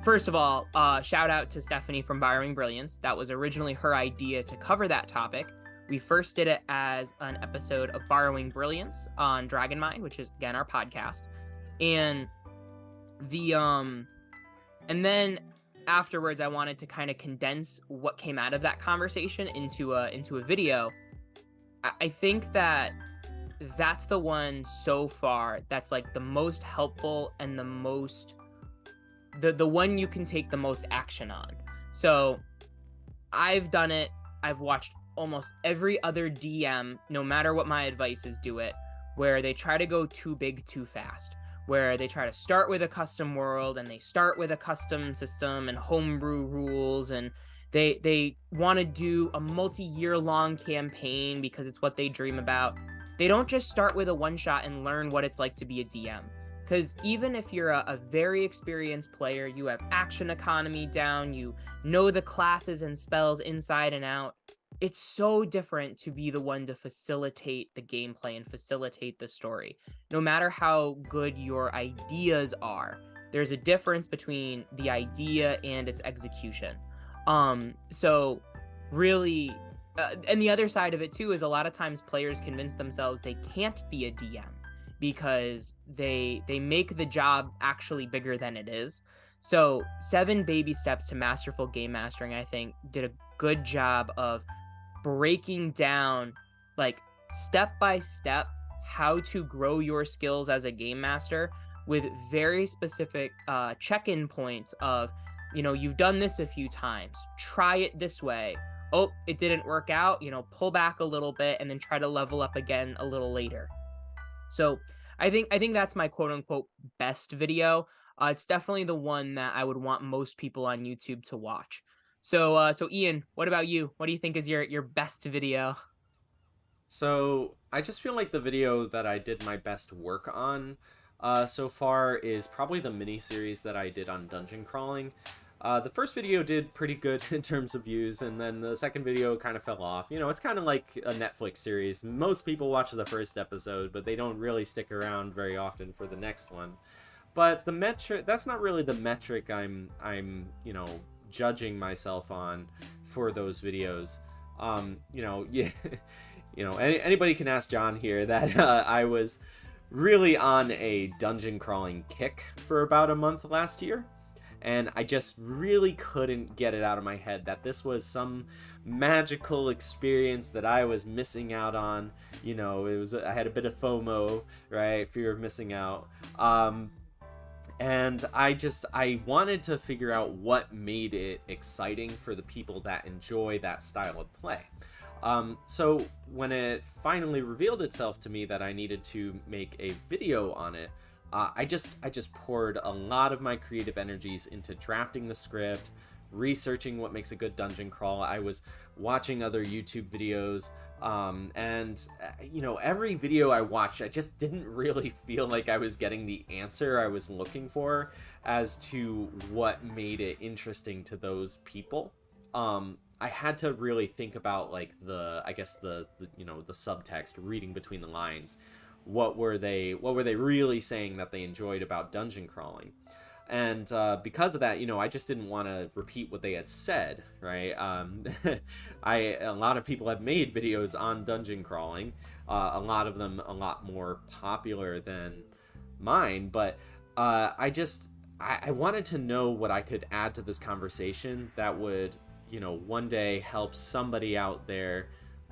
First of all, shout out to Stephanie from Borrowing Brilliance. That was originally her idea to cover that topic. We first did it as an episode of Borrowing Brilliance on Dragon Mind, which is again our podcast. And and then afterwards I wanted to kind of condense what came out of that conversation into a video. I think that that's the one so far that's like the most helpful and the most the one you can take the most action on. So I've done it. I've watched almost every other DM, no matter what my advice is, do it, where they try to go too big too fast, where they try to start with a custom world and they start with a custom system and homebrew rules, and they want to do a multi-year long campaign because it's what they dream about. They don't just start with a one-shot and learn what it's like to be a DM. Because even if you're a very experienced player, you have action economy down, you know the classes and spells inside and out, it's so different to be the one to facilitate the gameplay and facilitate the story. No matter how good your ideas are, there's a difference between the idea and its execution. So really, and the other side of it too is a lot of times players convince themselves they can't be a DM because they make the job actually bigger than it is. So 7 Baby Steps to Masterful Game Mastering, I think, did a good job of breaking down, like, step by step how to grow your skills as a game master with very specific check-in points of, you know, you've done this a few times, try it this way. Oh, it didn't work out, you know, pull back a little bit and then try to level up again a little later. So I think that's my quote unquote best video. It's definitely the one that I would want most people on YouTube to watch. So Ian, what about you? What do you think is your best video? So I just feel like the video that I did my best work on so far is probably the mini series that I did on dungeon crawling. The first video did pretty good in terms of views, and then the second video kind of fell off. You know, it's kind of like a Netflix series. Most people watch the first episode, but they don't really stick around very often for the next one. But the metric, that's not really the metric I'm you know, judging myself on for those videos. You know, yeah, you know, anybody can ask John here that I was really on a dungeon crawling kick for about a month last year. And I just really couldn't get it out of my head that this was some magical experience that I was missing out on. You know, I had a bit of FOMO, right? Fear of missing out. And I wanted to figure out what made it exciting for the people that enjoy that style of play. So when it finally revealed itself to me that I needed to make a video on it, I just poured a lot of my creative energies into drafting the script, researching what makes a good dungeon crawl. I was watching other YouTube videos, and you know, every video I watched, I just didn't really feel like I was getting the answer I was looking for as to what made it interesting to those people. I had to really think about, like, the you know, the subtext, reading between the lines. What were they really saying that they enjoyed about dungeon crawling? And because of that, you know, I just didn't want to repeat what they had said, right? A lot of people have made videos on dungeon crawling, a lot of them a lot more popular than mine, but I wanted to know what I could add to this conversation that would, you know, one day help somebody out there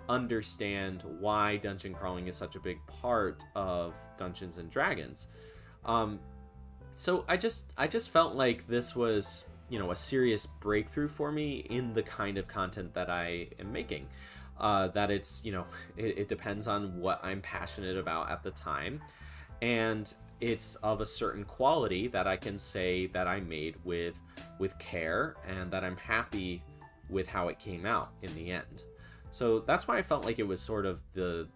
understand why dungeon crawling is such a big part of Dungeons and Dragons. So I just felt like this was, you know, a serious breakthrough for me in the kind of content that I am making. That it's, you know, it depends on what I'm passionate about at the time, and it's of a certain quality that I can say that I made with care, and that I'm happy with how it came out in the end. So that's why I felt like it was sort of the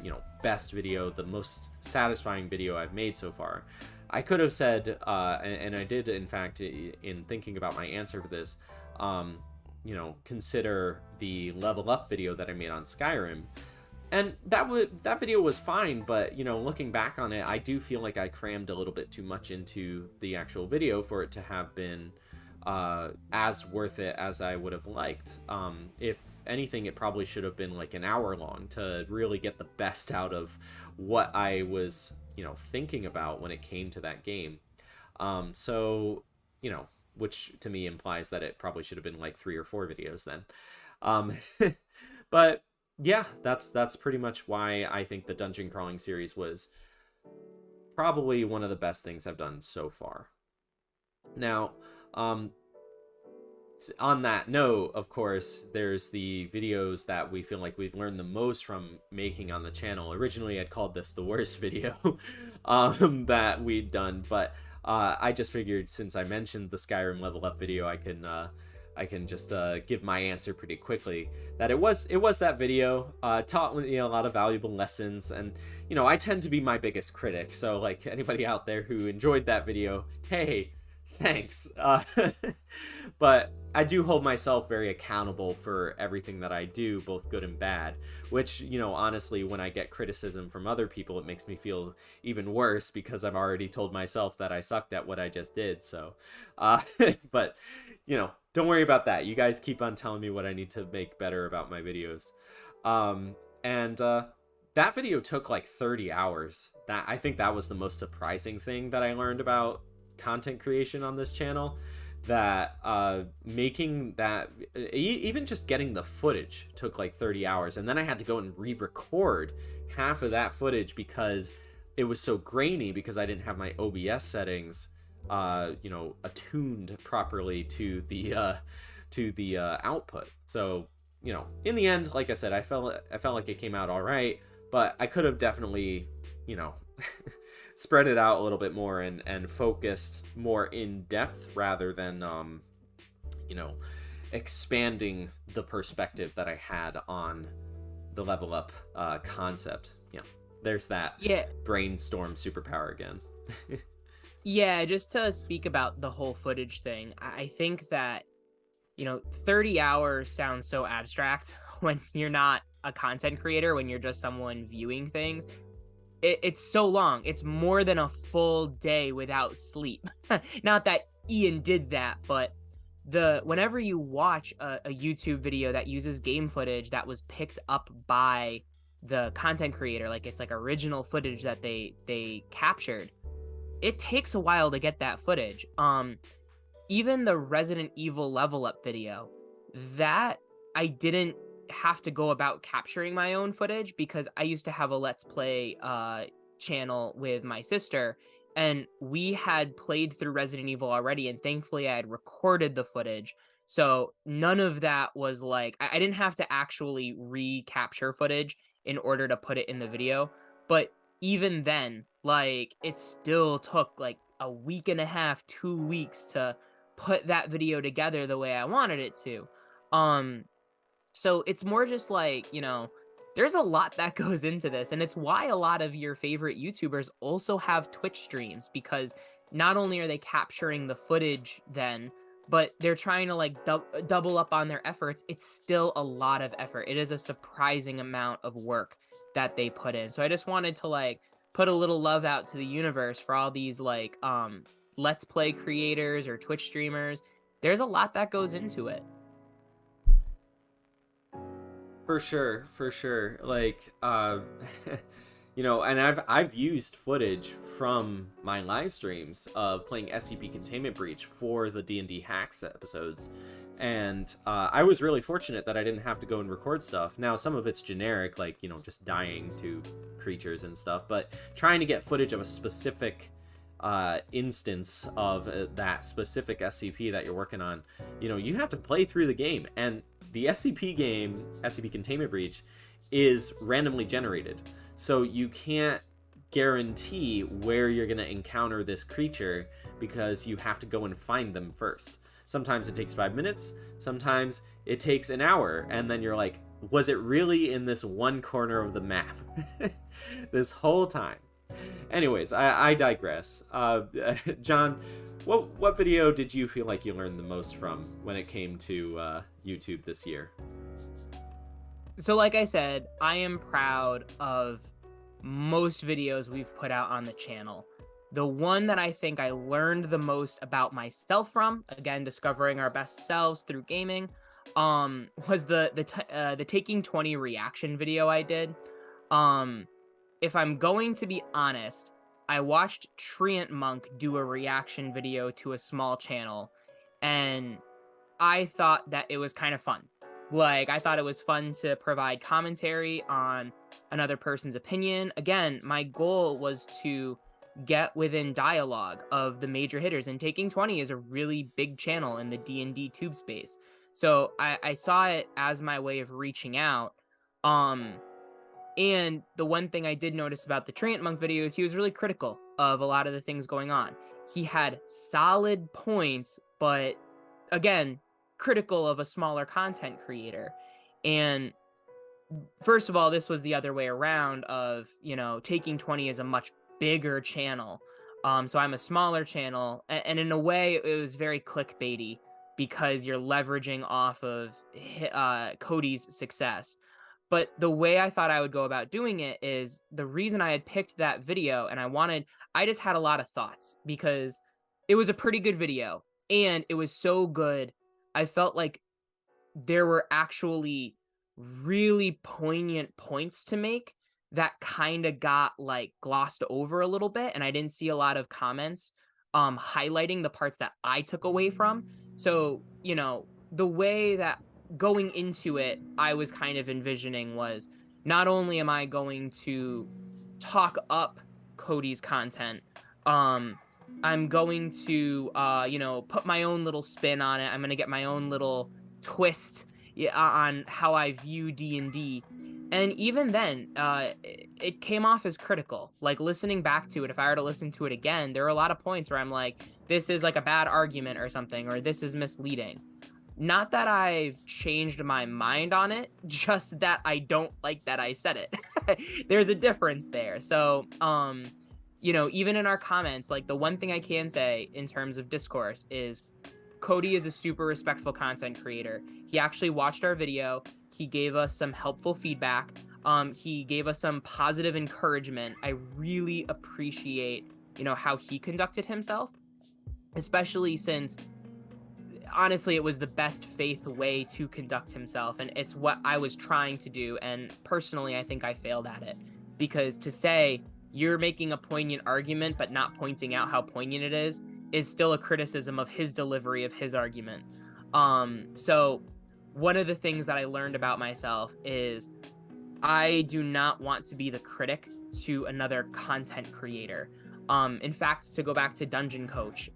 you know, best video, the most satisfying video I've made so far. I could have said, and I did, in fact, in thinking about my answer to this, you know, consider the level up video that I made on Skyrim. And that video was fine, but you know, looking back on it, I do feel like I crammed a little bit too much into the actual video for it to have been as worth it as I would have liked. If anything, it probably should have been like an hour long to really get the best out of what I was, you know, thinking about when it came to that game. So, you know, which to me implies that it probably should have been like 3 or 4 videos then. Um, but yeah, that's pretty much why I think the dungeon crawling series was probably one of the best things I've done so far. Now, on that note, of course, there's the videos that we feel like we've learned the most from making on the channel. Originally, I'd called this the worst video that we'd done, but I just figured since I mentioned the Skyrim level up video, I can just give my answer pretty quickly. That it was that video, taught me a lot of valuable lessons, and you know, I tend to be my biggest critic. So like anybody out there who enjoyed that video, hey, thanks. But I do hold myself very accountable for everything that I do, both good and bad, which, you know, honestly, when I get criticism from other people, it makes me feel even worse because I've already told myself that I sucked at what I just did. So, but, you know, don't worry about that. You guys keep on telling me what I need to make better about my videos. That video took like 30 hours. I think that was the most surprising thing that I learned about content creation on this channel. That making that, even just getting the footage took like 30 hours, and then I had to go and re-record half of that footage because it was so grainy, because I didn't have my OBS settings you know, attuned properly to the output. So, you know, in the end, like I said, I felt like it came out all right, but I could have definitely, you know, spread it out a little bit more and focused more in depth rather than you know, expanding the perspective that I had on the level up concept. Yeah, there's that brainstorm superpower again. Yeah, just to speak about the whole footage thing, I think that, you know, 30 hours sounds so abstract when you're not a content creator, when you're just someone viewing things. It's so long. It's more than a full day without sleep. Not that Ian did that, but whenever you watch a YouTube video that uses game footage that was picked up by the content creator, like it's like original footage that they captured, it takes a while to get that footage. Even the Resident Evil level up video, that I didn't have to go about capturing my own footage because I used to have a Let's Play channel with my sister, and we had played through Resident Evil already, and thankfully I had recorded the footage. So none of that was like, I didn't have to actually recapture footage in order to put it in the video. But even then, like, it still took like a week and a half, 2 weeks to put that video together the way I wanted it to. So it's more just like, you know, there's a lot that goes into this, and it's why a lot of your favorite YouTubers also have Twitch streams, because not only are they capturing the footage then, but they're trying to like double up on their efforts. It's still a lot of effort. It is a surprising amount of work that they put in. So I just wanted to like put a little love out to the universe for all these like Let's Play creators or Twitch streamers. There's a lot that goes into it. For sure. Like, you know, and I've used footage from my live streams of playing SCP Containment Breach for the D&D Hacks episodes, and I was really fortunate that I didn't have to go and record stuff. Now, some of it's generic, like, you know, just dying to creatures and stuff, but trying to get footage of a specific instance of that specific SCP that you're working on, you know, you have to play through the game, and the SCP game, SCP Containment Breach, is randomly generated. So you can't guarantee where you're going to encounter this creature because you have to go and find them first. Sometimes it takes 5 minutes, sometimes it takes an hour, and then you're like, was it really in this one corner of the map this whole time? Anyways, I digress. John, what video did you feel like you learned the most from when it came to YouTube this year? So like I said, I am proud of most videos we've put out on the channel. The one that I think I learned the most about myself from, again, discovering our best selves through gaming, was the Taking 20 reaction video I did. Um, if I'm going to be honest, I watched Treant Monk do a reaction video to a small channel, and I thought that it was kind of fun. Like, I thought it was fun to provide commentary on another person's opinion. Again, my goal was to get within dialogue of the major hitters, and Taking 20 is a really big channel in the D&D tube space. So I saw it as my way of reaching out. Um, and the one thing I did notice about the Treant Monk video is he was really critical of a lot of the things going on. He had solid points, but again, critical of a smaller content creator. And first of all, this was the other way around of, Taking 20 is a much bigger channel. So I'm a smaller channel. And in a way, it was very clickbaity because you're leveraging off of Cody's success. But the way I thought I would go about doing it is the reason I had picked that video, and I just had a lot of thoughts because it was a pretty good video and it was so good. I felt like there were actually really poignant points to make that kind of got like glossed over a little bit, and I didn't see a lot of comments highlighting the parts that I took away from. So, the way that going into it I was kind of envisioning was, not only am I going to talk up Cody's content, um I'm going to put my own little spin on it. I'm going to get my own little twist on how I view D&D. And even then, it came off as critical. Like, listening back to it, if I were to listen to it again, there are a lot of points where I'm like, this is like a bad argument or something, or this is misleading. Not that I've changed my mind on it, just that I don't like that I said it. There's a difference there. So, even in our comments, like, the one thing I can say in terms of discourse is Cody is a super respectful content creator. He actually watched our video. He gave us some helpful feedback. He gave us some positive encouragement. I really appreciate, how he conducted himself, especially since honestly it was the best faith way to conduct himself, and it's what I was trying to do. And personally, I think I failed at it, because to say you're making a poignant argument but not pointing out how poignant it is still a criticism of his delivery of his argument. So one of the things that I learned about myself is I do not want to be the critic to another content creator. In fact, to go back to Dungeon Coach,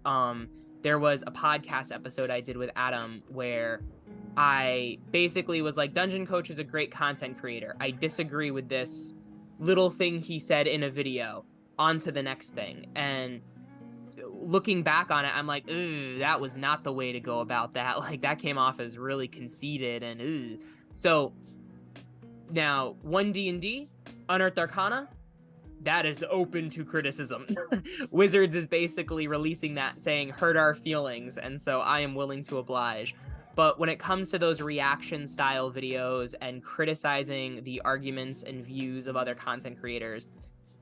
there was a podcast episode I did with Adam where I basically was like, Dungeon Coach is a great content creator. I disagree with this little thing he said in a video. On to the next thing. And looking back on it, I'm like, ooh, that was not the way to go about that. Like, that came off as really conceited and ooh. So now, 1D&D, Unearthed Arcana, that is open to criticism. Wizards is basically releasing that saying, hurt our feelings, and so I am willing to oblige. But when it comes to those reaction style videos and criticizing the arguments and views of other content creators,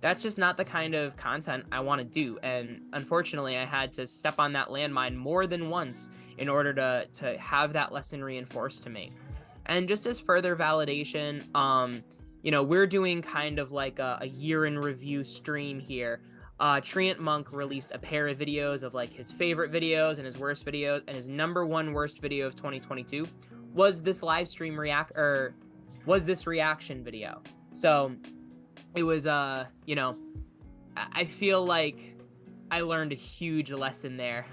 that's just not the kind of content I want to do. And unfortunately, I had to step on that landmine more than once in order to have that lesson reinforced to me. And just as further validation, we're doing kind of like a year in review stream here. Treant Monk released a pair of videos of like his favorite videos and his worst videos, and his number one worst video of 2022 was this live stream was this reaction video. So it was, I feel like I learned a huge lesson there.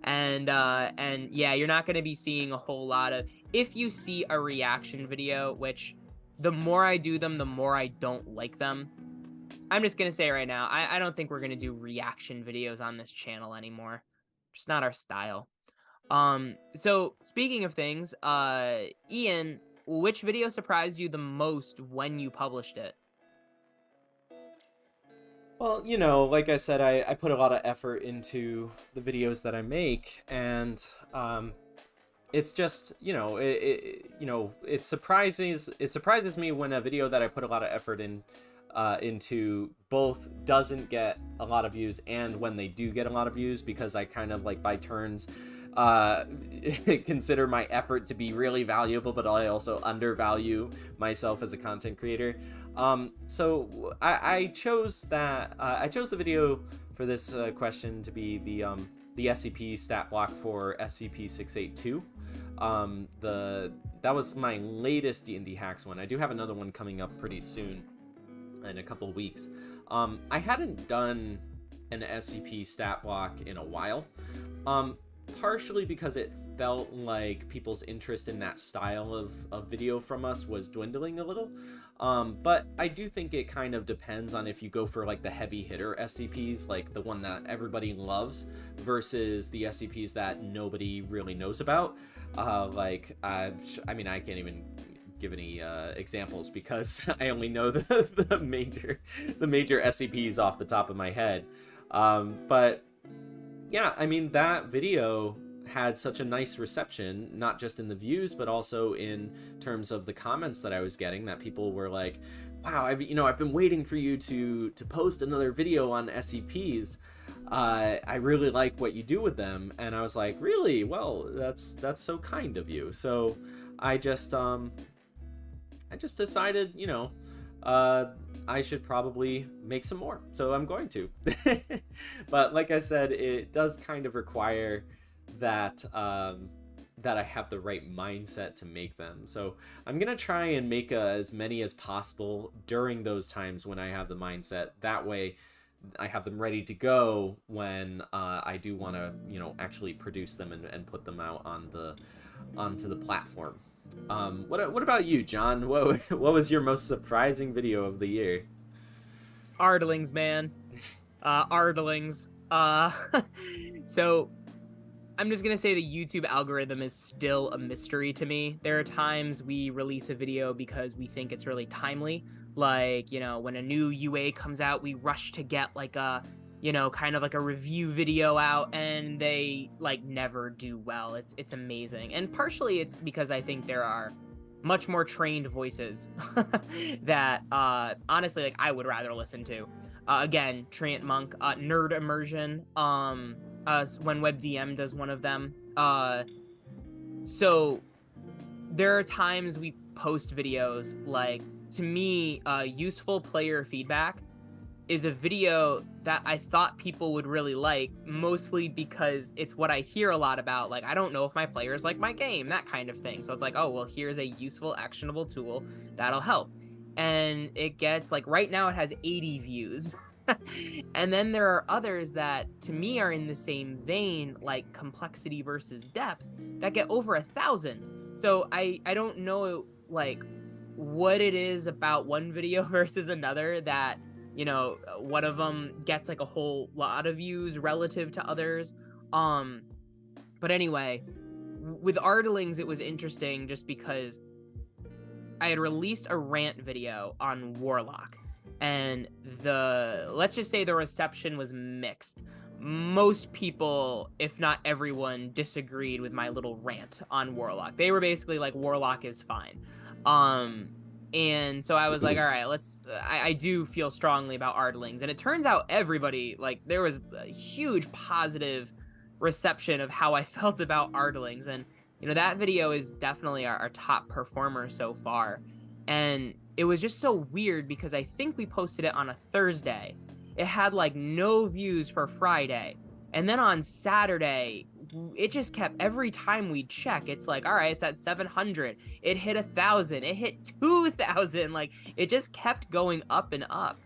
and yeah, you're not going to be seeing a whole lot of, if you see a reaction video, which the more I do them, the more I don't like them. I'm just going to say right now, I don't think we're going to do reaction videos on this channel anymore. Just not our style. So speaking of things, Ian, which video surprised you the most when you published it? Well, like I said, I put a lot of effort into the videos that I make, and it's just, it surprises me when a video that I put a lot of effort into both doesn't get a lot of views, and when they do get a lot of views, because I kind of like by turns uh consider my effort to be really valuable, but I also undervalue myself as a content creator. So I chose the video for this question to be the SCP stat block for SCP-682. That was my latest D&D hacks one. I do have another one coming up pretty soon, in a couple weeks. I hadn't done an SCP stat block in a while, partially because it felt like people's interest in that style of video from us was dwindling a little. But I do think it kind of depends on if you go for like the heavy hitter SCPs, like the one that everybody loves, versus the SCPs that nobody really knows about. I mean, I can't even give any examples because I only know the major SCPs off the top of my head. But yeah, I mean, that video had such a nice reception, not just in the views, but also in terms of the comments that I was getting, that people were like, wow, I've been waiting for you to post another video on SCPs. I really like what you do with them. And I was like, really? Well, that's so kind of you. So I just decided, I should probably make some more. So I'm going to. But like I said, it does kind of require that I have the right mindset to make them. So I'm gonna try and make as many as possible during those times when I have the mindset. That way I have them ready to go when I do want to, actually produce them and put them out onto the platform. What about you, John? What was your most surprising video of the year? Ardlings, man. Ardlings. So I'm just gonna say the YouTube algorithm is still a mystery to me. There are times we release a video because we think it's really timely. Like, when a new UA comes out, we rush to get like a, kind of like a review video out, and they like never do well. It's amazing. And partially it's because I think there are much more trained voices that honestly, like, I would rather listen to. Again, Treant Monk, Nerd Immersion, when WebDM does one of them. So there are times we post videos, like, to me, useful player feedback is a video that I thought people would really like, mostly because it's what I hear a lot about. Like, I don't know if my players like my game, that kind of thing. So it's like, oh, well, here's a useful, actionable tool that'll help. And it gets, like, right now it has 80 views. And then there are others that, to me, are in the same vein, like Complexity versus Depth, that get over 1,000. So I don't know, like, what it is about one video versus another that, one of them gets like a whole lot of views relative to others. But anyway, with Ardlings, it was interesting just because I had released a rant video on Warlock, and let's just say the reception was mixed. Most people, if not everyone, disagreed with my little rant on Warlock. They were basically like, Warlock is fine. And so I was like, all right, I do feel strongly about Ardlings. And it turns out everybody, like, there was a huge positive reception of how I felt about Ardlings. And, that video is definitely our top performer so far. And it was just so weird because I think we posted it on a Thursday. It had like no views for Friday. And then on Saturday, it just kept, every time we check, it's like, all right, it's at 700. It hit 1,000. It hit 2,000. Like, it just kept going up and up.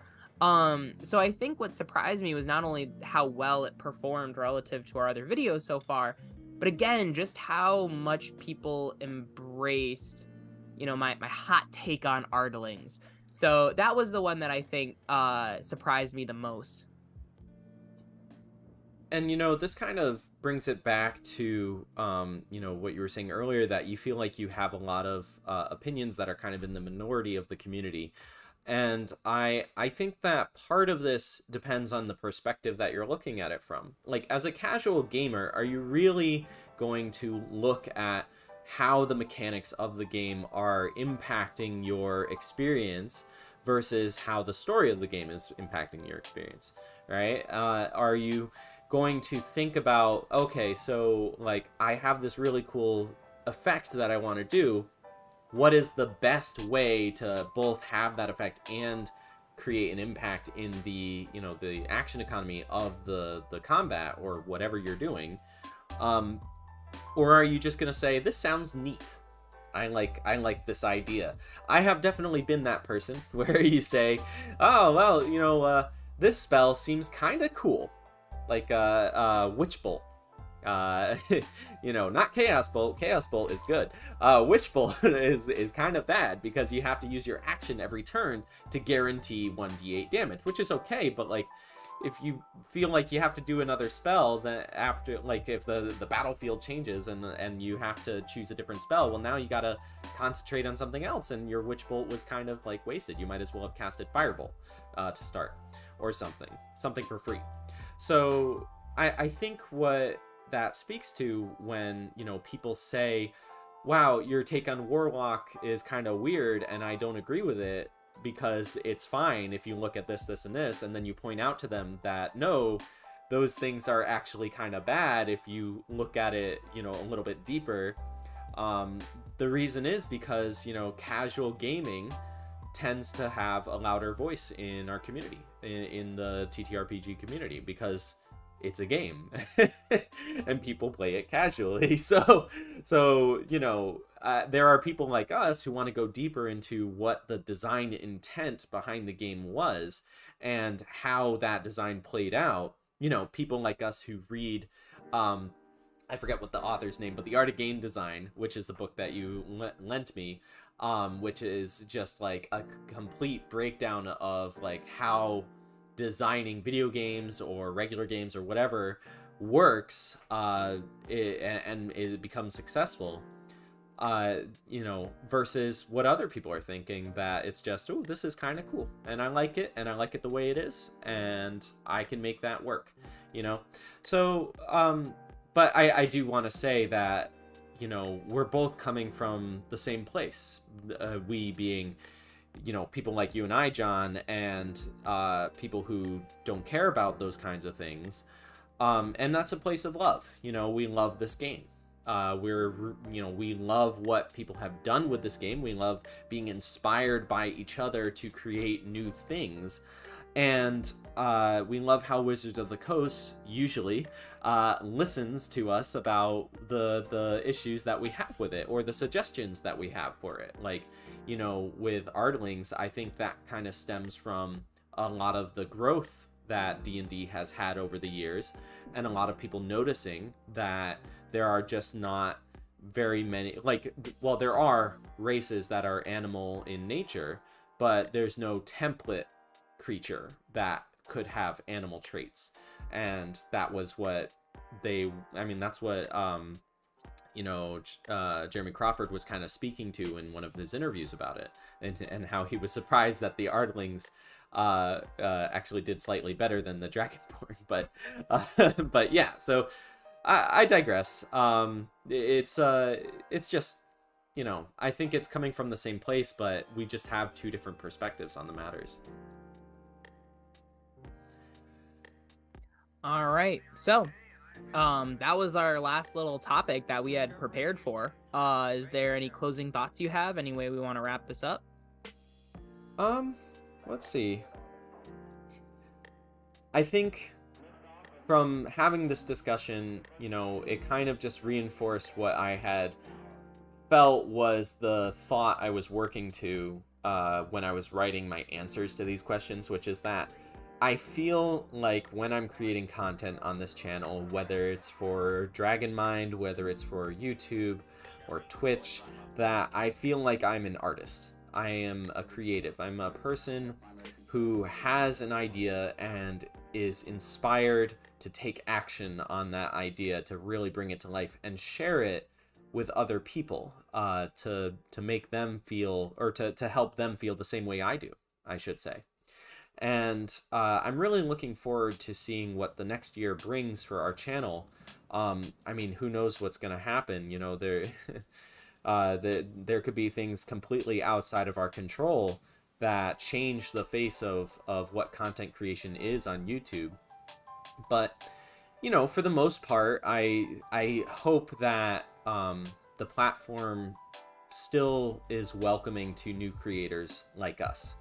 So I think what surprised me was not only how well it performed relative to our other videos so far, but again, just how much people embraced, my hot take on Ardlings. So that was the one that I think surprised me the most. And, this kind of brings it back to, what you were saying earlier, that you feel like you have a lot of opinions that are kind of in the minority of the community. And I think that part of this depends on the perspective that you're looking at it from. Like, as a casual gamer, are you really going to look at how the mechanics of the game are impacting your experience versus how the story of the game is impacting your experience, right? Are you going to think about, okay, so like I have this really cool effect that I want to do, what is the best way to both have that effect and create an impact in the, you know, the action economy of the combat or whatever you're doing? um or are you just going to say, this sounds neat, I like this idea? I have definitely been that person where you say, oh well, you know, this spell seems kind of cool, like witch bolt. uh you know, not chaos bolt. Chaos bolt is good. Witch bolt is kind of bad because you have to use your action every turn to guarantee 1d8 damage, which is okay, but like if you feel like you have to do another spell, then after, like, if the battlefield changes and you have to choose a different spell, well, now you gotta concentrate on something else, and your witch bolt was kind of like wasted. You might as well have casted firebolt to start, or something for free. So I think what that speaks to when, you know, people say, wow, your take on warlock is kind of weird and I don't agree with it because it's fine if you look at this and this, and then you point out to them that no, those things are actually kind of bad if you look at it, you know, a little bit deeper. um, the reason is because, you know, casual gaming tends to have a louder voice in our community, in the TTRPG community, because it's a game and people play it casually. So you know, there are people like us who want to go deeper into what the design intent behind the game was and how that design played out. You know, people like us who read, I forget what the author's name, but The Art of Game Design, which is the book that you lent me, which is just like a complete breakdown of like how designing video games or regular games or whatever works, and it becomes successful. You know, versus what other people are thinking, that it's just, oh, this is kind of cool and I like it, and I like it the way it is, and I can make that work, you know. So but I do want to say that, you know, we're both coming from the same place, we being, you know, people like you and I, John, and people who don't care about those kinds of things. And that's a place of love. You know, we love this game. You know, we love what people have done with this game. We love being inspired by each other to create new things. And we love how Wizards of the Coast usually listens to us about the issues that we have with it, or the suggestions that we have for it. Like, you know, with Ardlings, I think that kind of stems from a lot of the growth that D&D has had over the years, and a lot of people noticing that there are just not very many, like, well, there are races that are animal in nature, but there's no template creature that could have animal traits. And that was what that's what you know, Jeremy Crawford was kind of speaking to in one of his interviews about it, and how he was surprised that the Ardlings actually did slightly better than the Dragonborn. But yeah, so I digress. It's just, you know, I think it's coming from the same place, but we just have two different perspectives on the matters. All right. So, that was our last little topic that we had prepared for. Is there any closing thoughts you have? Any way we want to wrap this up? Let's see. I think from having this discussion, you know, it kind of just reinforced what I had felt was the thought I was working to when I was writing my answers to these questions, which is that I feel like when I'm creating content on this channel, whether it's for Dragonmind, whether it's for YouTube or Twitch, that I feel like I'm an artist. I am a creative. I'm a person who has an idea and is inspired to take action on that idea, to really bring it to life and share it with other people, to make them feel, or to help them feel the same way I do. I should say. And I'm really looking forward to seeing what the next year brings for our channel. I mean, who knows what's going to happen? You know, there could be things completely outside of our control that change the face of what content creation is on YouTube. But, you know, for the most part, I hope that the platform still is welcoming to new creators like us.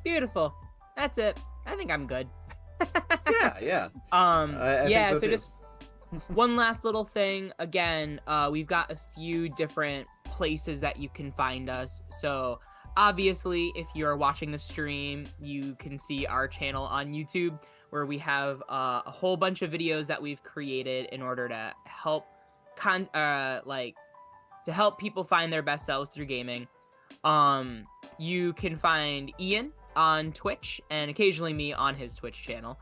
Beautiful. That's it. I think I'm good. Yeah. I Yeah, think so too. just one last little thing. Again, we've got a few different places that you can find us. So obviously, if you're watching the stream, you can see our channel on YouTube, where we have a whole bunch of videos that we've created in order to help to help people find their best selves through gaming. You can find Ian on Twitch and occasionally me on his Twitch channel,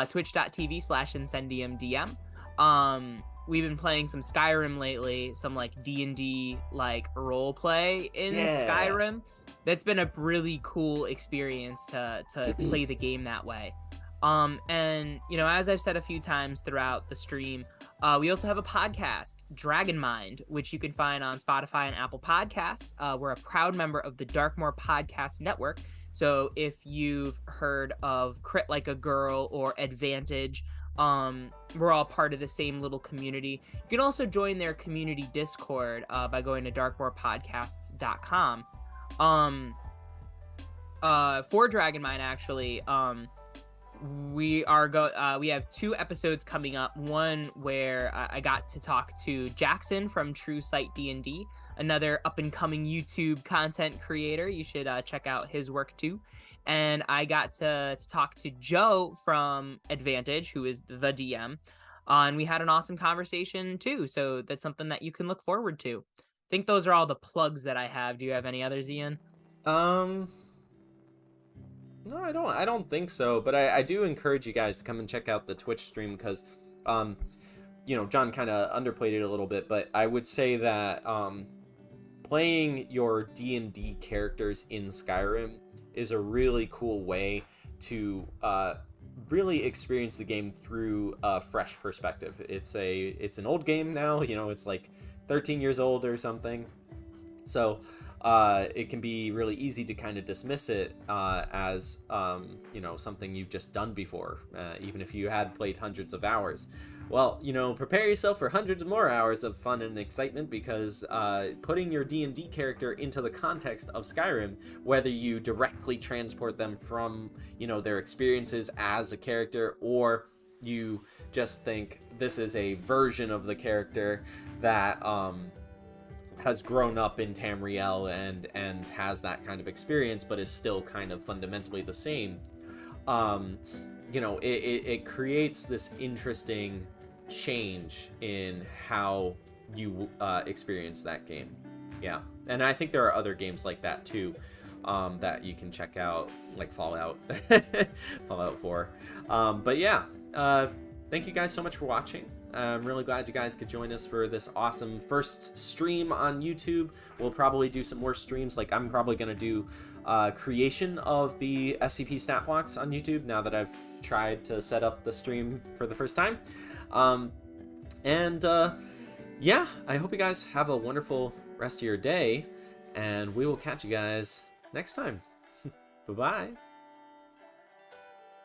twitch.tv/IncendiumDM. We've been playing some Skyrim lately, some like D&D like role play in Skyrim. That's been a really cool experience to play the game that way. And you know, as I've said a few times throughout the stream, we also have a podcast, Dragon Mind, which you can find on Spotify and Apple Podcasts. We're a proud member of the Darkmoor Podcast Network. So if you've heard of Crit Like a Girl or Advantage, we're all part of the same little community. You can also join their community Discord by going to darkmoorpodcasts.com. For Dragon Mind, actually, we have 2 episodes coming up. One where I got to talk to Jackson from True Sight D&D, another up-and-coming YouTube content creator. You should check out his work too. And I got to talk to Joe from Advantage, who is the DM, and we had an awesome conversation too. So that's something that you can look forward to. I think those are all the plugs that I have. Do you have any others, Ian? No, I don't think so, but I do encourage you guys to come and check out the Twitch stream because, you know, John kind of underplayed it a little bit, but I would say that playing your D&D characters in Skyrim is a really cool way to really experience the game through a fresh perspective. It's an old game now, you know, it's like 13 years old or something, so it can be really easy to kind of dismiss it as you know, something you've just done before, even if you had played hundreds of hours. Well, you know, prepare yourself for hundreds more hours of fun and excitement, because putting your D&D character into the context of Skyrim, whether you directly transport them from, you know, their experiences as a character, or you just think this is a version of the character that has grown up in Tamriel and has that kind of experience, but is still kind of fundamentally the same. You know, it creates this interesting change in how you experience that game. Yeah, and I think there are other games like that too, that you can check out, like Fallout, Fallout 4. But yeah, thank you guys so much for watching. I'm really glad you guys could join us for this awesome first stream on YouTube. We'll probably do some more streams. Like, I'm probably going to do creation of the SCP stat blocks on YouTube now that I've tried to set up the stream for the first time. Yeah, I hope you guys have a wonderful rest of your day, and we will catch you guys next time. Bye-bye.